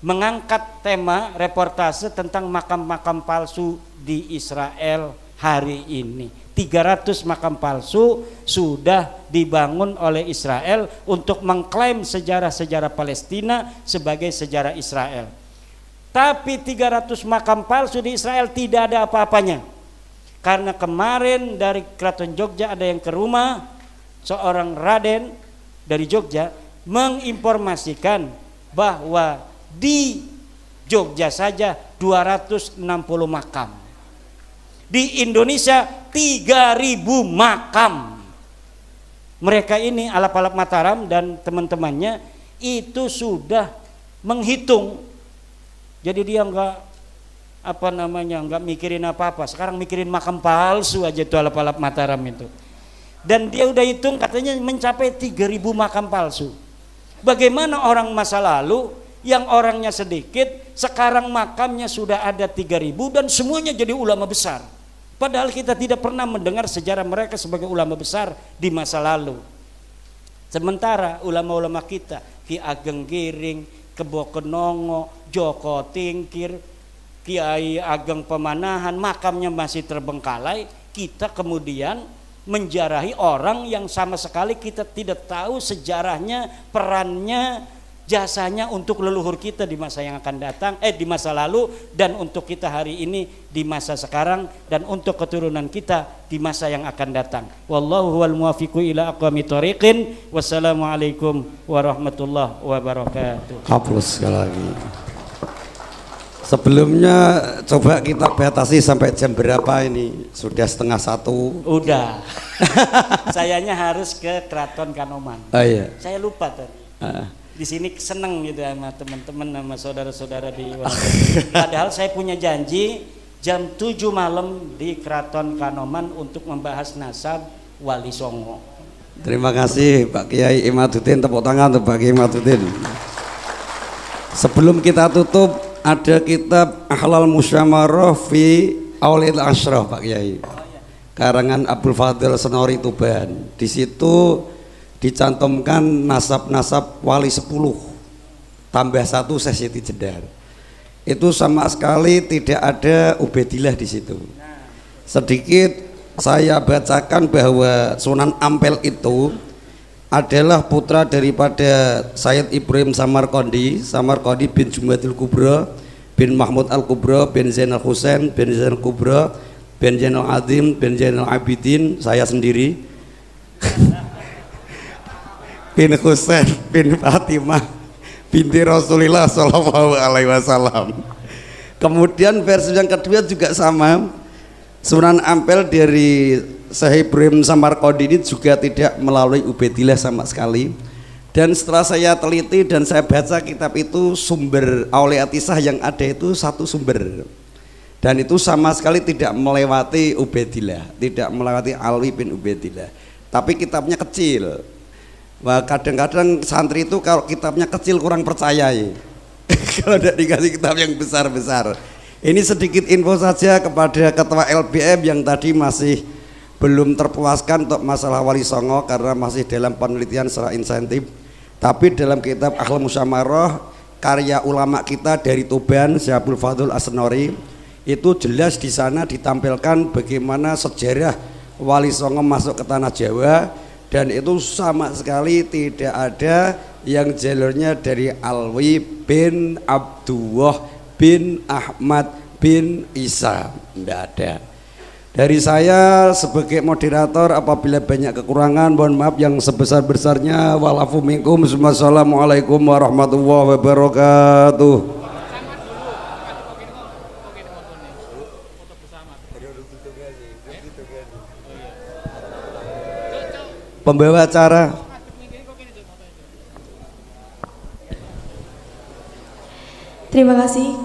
mengangkat tema reportase tentang makam-makam palsu di Israel hari ini. 300 makam palsu sudah dibangun oleh Israel untuk mengklaim sejarah-sejarah Palestina sebagai sejarah Israel. Tapi 300 makam palsu di Israel tidak ada apa-apanya. Karena kemarin dari Keraton Jogja ada yang ke rumah, seorang Raden dari Jogja menginformasikan bahwa di Jogja saja 260 makam. Di Indonesia 3.000 makam. Mereka ini Alap-Alap Mataram dan teman-temannya itu sudah menghitung. Jadi dia enggak enggak mikirin apa-apa. Sekarang mikirin makam palsu aja itu Alap-Alap Mataram itu. Dan dia udah hitung katanya mencapai 3.000 makam palsu. Bagaimana orang masa lalu yang orangnya sedikit, sekarang makamnya sudah ada 3.000 dan semuanya jadi ulama besar. Padahal kita tidak pernah mendengar sejarah mereka sebagai ulama besar di masa lalu. Sementara ulama-ulama kita, Ki Ageng Giring, Kebo Kenongo, Joko Tingkir, Kiai Ageng Pemanahan, makamnya masih terbengkalai. Kita kemudian menjarahi orang yang sama sekali kita tidak tahu sejarahnya, perannya, jasanya untuk leluhur kita di masa yang akan datang, di masa lalu, dan untuk kita hari ini di masa sekarang, dan untuk keturunan kita di masa yang akan datang. Wallahu huwal muwaffiqu ila aqwamit thoriqin. Wassalamualaikum warahmatullahi wabarakatuh. Hapus sekali lagi. Sebelumnya coba kita batasi sampai jam berapa ini? Sudah 12:30. Udah. Sayanya harus ke Keraton Kanoman. Oh iya. Saya lupa tadi. Di sini seneng gitu sama teman-teman, sama saudara-saudara di Wonogiri. Padahal saya punya janji jam 7 malam di Keraton Kanoman untuk membahas nasab Wali Songo. Terima kasih Pak Kiai Imaduddin, tepuk tangan untuk Pak Kiai Imaduddin. Sebelum kita tutup, ada kitab Ahlal Musyamarah fi Aulil Ashraf Pak Kiai, karangan Abdul Fadil Senori Tuban. Di situ dicantumkan nasab-nasab wali 10 tambah 1 Syekh Siti Jenar. Itu sama sekali tidak ada Ubaidillah di situ. Sedikit saya bacakan bahwa Sunan Ampel itu adalah putra daripada Sayyid Ibrahim Samarqandi bin Jumadil Kubra bin Mahmud Al-Kubra bin Zainal Husain bin Zainal Kubra bin Zainal Azim bin Zainal Abidin, saya sendiri bin Husain bin Fatimah binti Rasulullah Shallallahu Alaihi Wasallam. Kemudian versi yang kedua juga sama, Sunan Ampel dari Syekh Ibrahim Samarqandi ini juga tidak melalui Ubaidillah sama sekali. Dan setelah saya teliti dan saya baca kitab itu, sumber Auliatisah yang ada itu satu sumber, dan itu sama sekali tidak melewati Ubaidillah, tidak melewati Alwi bin Ubaidillah, tapi kitabnya kecil. Wah, kadang-kadang santri itu kalau kitabnya kecil kurang percaya ya. Kalau tidak dikasih kitab yang besar-besar. Ini sedikit info saja kepada ketua LBM yang tadi masih belum terpuaskan untuk masalah Wali Songo karena masih dalam penelitian secara insentif. Tapi dalam kitab Ahlal Musyamarah karya ulama kita dari Tuban, Syekh Abdul Fadl As-Senori, itu jelas di sana ditampilkan bagaimana sejarah Wali Songo masuk ke tanah Jawa. Dan itu sama sekali tidak ada yang jalurnya dari Alwi bin Abdullah bin Ahmad bin Isa, tidak ada. Dari saya sebagai moderator, apabila banyak kekurangan mohon maaf yang sebesar-besarnya. Walafu minkum. Wassalamualaikum warahmatullahi wabarakatuh. Pembawa acara. Terima kasih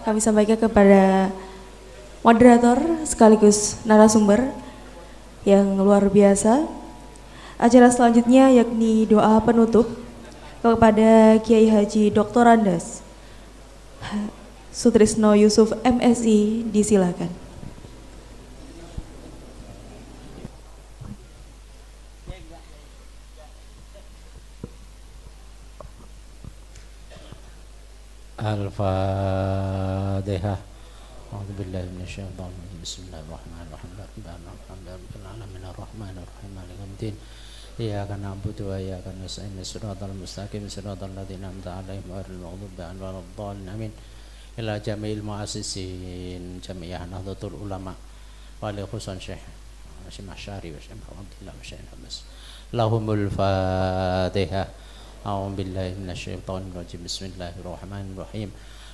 kami sampaikan kepada moderator sekaligus narasumber yang luar biasa. Acara selanjutnya yakni doa penutup kepada Kiai Haji Dr. Andes Sutrisno Yusuf MSI, disilakan. Al-Fatihah. A'udzubillahi minasyaitonir rajim. Bismillahirrahmanirrahim. Alhamdulillahirabbil alamin arrahmanir rahim maliki yaumiddin. Iyyaka na'budu wa iyyaka nasta'in. Shiratal mustaqim shiratal ladzina an'amta 'alaihim ghairil maghdubi 'alaihim waladdallin. Amin. Ila jami'il mu'assisin Jami'ah Nahdlatul Ulama wa li khususan Syekh Hasyim Asy'ari wa Syekh Abdullah wa Syekh Abbas. Lahumul Fatihah. A'udzu billahi minasyaitonir rajim. Bismillahirrahmanirrahim.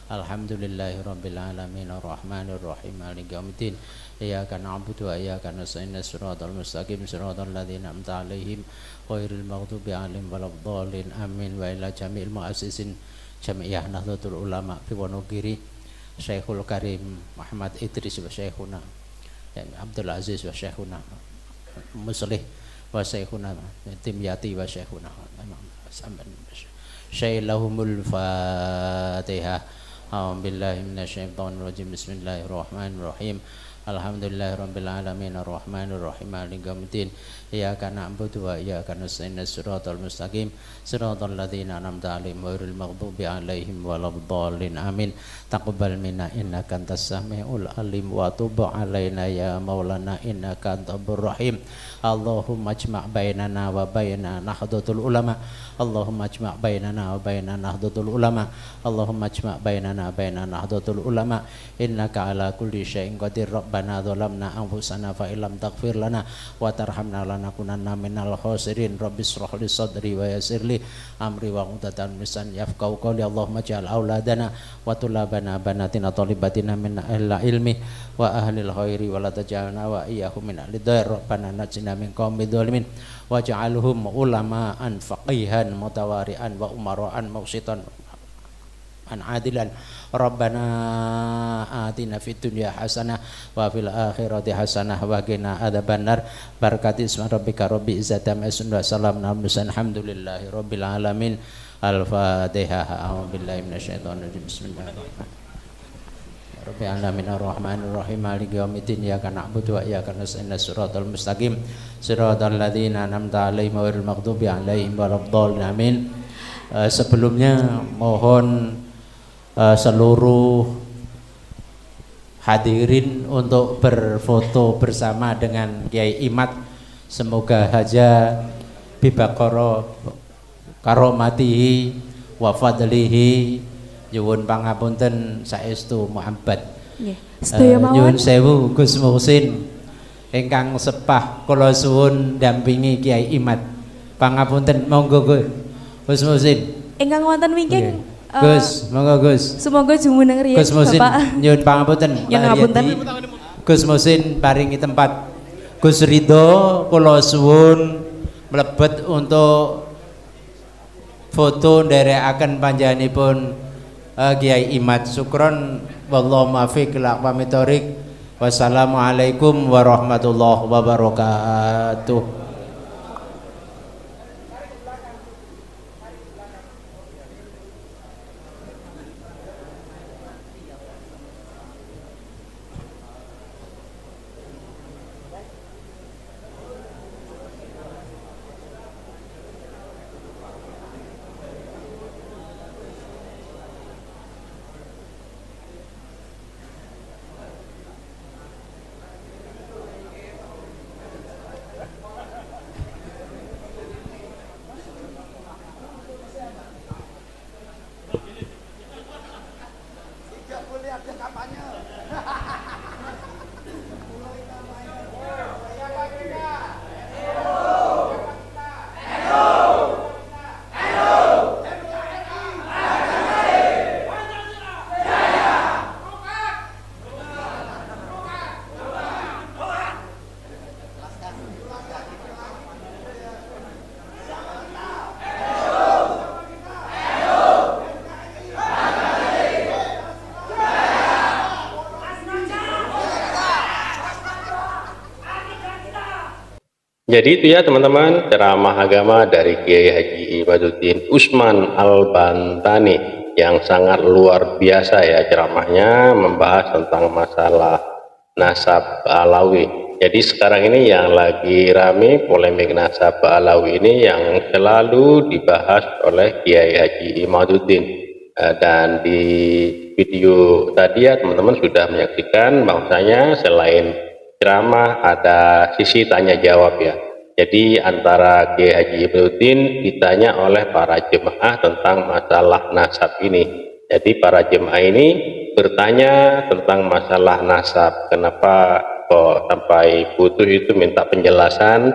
Alhamdulillahi rabbil alamin arrahmanir rahim maliki yaumiddin. Iyyaka na'budu wa iyyaka nasta'in. Shiratal mustaqim shiratal ladzina an'amta 'alaihim ghairil maghdubi 'alaihim waladdallin. Amin. Wa ila jami'il mu'assisin Jami'ah Nahdlatul Ulama fi Wonogiri, Syekhul Karim Muhammad Idris wa Syekhuna Abdul Aziz wa Syekhuna Muslih wa Syekhuna Timyati wa Syekhuna Syailahumul Fatihah. A'udzubillahi minasyaitonir rajim. Bismillahirrahmanirrahim. Alhamdulillahirabbil alamin arrahmanir rahim maliki yaumiddin iyyaka na'budu wa iyyaka nasta'in shiratal mustaqim shiratal ladzina an'amta 'alaihim ghairil maghdubi 'alaihim waladdallin amin taqabbal minna innaka antas samiul alim wa tub 'alaina ya maulana innaka antabur rahim Allahumma ijma' bainana wa baina nahdlatul ulama Allahumma ijma' bainana wa baina nahdlatul ulama Allahumma ijma' bainana wa baina nahdlatul ulama innaka ala kulli syai'in qadir rabbana dhalamna anfusana fa illam taghfir lana wa tarhamna lanakunanna minal khasirin rabbis shrah li sadri wa yassir li amri wa qudatan lisan yafqahu qawli Allahumma ja'al auladana wa tulabana banatina talibatina min ahli ilmi wa ahlil khairi wa la taj'alna wa iyyahum min ahli dhair rabbana najina min qaumid dhalimin waj'alhum ulama'an faqihan mutawari'an wa umara'an muqsitan an adilan rabbana atina fid dunya hasanah wa fil akhirati hasanah wa qina adzabannar barakati ismi rabbika rabbil izzati amma yasifun wa salamun alal mursalin alhamdulillahi rabbil alamin al-fatihah a'udzu billahi minasyaitonir rajim bismillahirrahmanirrahim Rabbil alamin arrahmanir rahim maliki yaumiddin iyyaka na'budu wa iyyaka nasta'in shiratal mustaqim shiratal ladzina an'amta 'alaihim ghairil maghdubi 'alaihim waladdallin amin. Sebelumnya mohon seluruh hadirin untuk berfoto bersama dengan Kiai Imad. Semoga haja bibaqara karomatihi wa fadlihi nyuwun pangapunten saestu Muhammad. Nyuwun sewu Gus Muhsin ingkang sepah kula suwun dampingi Kiai Imad. Pangapunten monggo Gus Muhsin. Ingkang wonten wingking Gus, monggo Gus. Semoga jumeneng riyen Gus Muhsin nyuwun pangapunten. Ngapunten. Gus Muhsin paringi tempat. Gus Ridho kula suwun mlebet untuk foto nderekaken panjenenganipun Kiai Imad. Syukron wallahu muwaffiq ila aqwamit thoriq. Wassalamualaikum warahmatullahi wabarakatuh. Jadi itu ya teman-teman, ceramah agama dari Kiai Haji Imaduddin Usman Al-Bantani yang sangat luar biasa ya ceramahnya, membahas tentang masalah nasab Alawi. Jadi sekarang ini yang lagi rame polemik nasab Alawi ini yang selalu dibahas oleh Kiai Haji Imaduddin. Dan di video tadi ya teman-teman sudah menyaksikan bahwasanya selain ceramah ada sisi tanya jawab ya. Jadi antara Kiai Haji Imaduddin ditanya oleh para jemaah tentang masalah nasab ini. Jadi para jemaah ini bertanya tentang masalah nasab. Kenapa kok sampai putus itu minta penjelasan,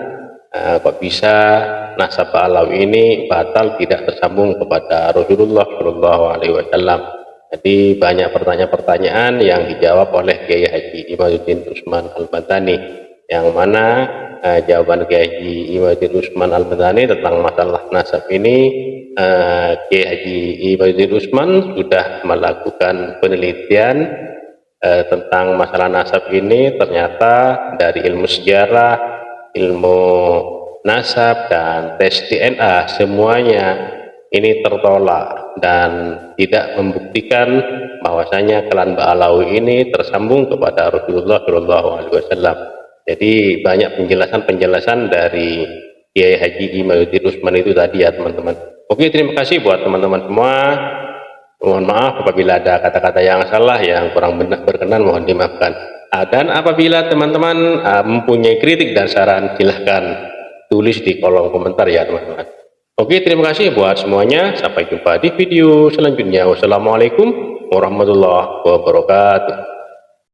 kok bisa nasab Alawi ini batal tidak tersambung kepada Rasulullah SAW. Jadi banyak pertanyaan-pertanyaan yang dijawab oleh Kiai Haji Imaduddin Usman Al-Bantani, yang mana jawaban Kiai Haji Imaduddin Usman Al-Bantani tentang masalah nasab ini, Kiai Haji Imaduddin Usman sudah melakukan penelitian tentang masalah nasab ini. Ternyata dari ilmu sejarah, ilmu nasab dan tes DNA semuanya ini tertolak. dan tidak membuktikan bahwasanya klan Ba'alawi ini tersambung kepada Rasulullah SAW. Jadi banyak penjelasan-penjelasan dari Kiai Haji Imaduddin Utsman itu tadi ya teman-teman. Oke, terima kasih buat teman-teman semua. Mohon maaf apabila ada kata-kata yang salah, yang kurang benar berkenan, mohon dimaafkan. Dan apabila teman-teman mempunyai kritik dan saran, silahkan tulis di kolom komentar ya teman-teman. Oke, terima kasih buat semuanya. Sampai jumpa di video selanjutnya. Wassalamualaikum warahmatullahi wabarakatuh.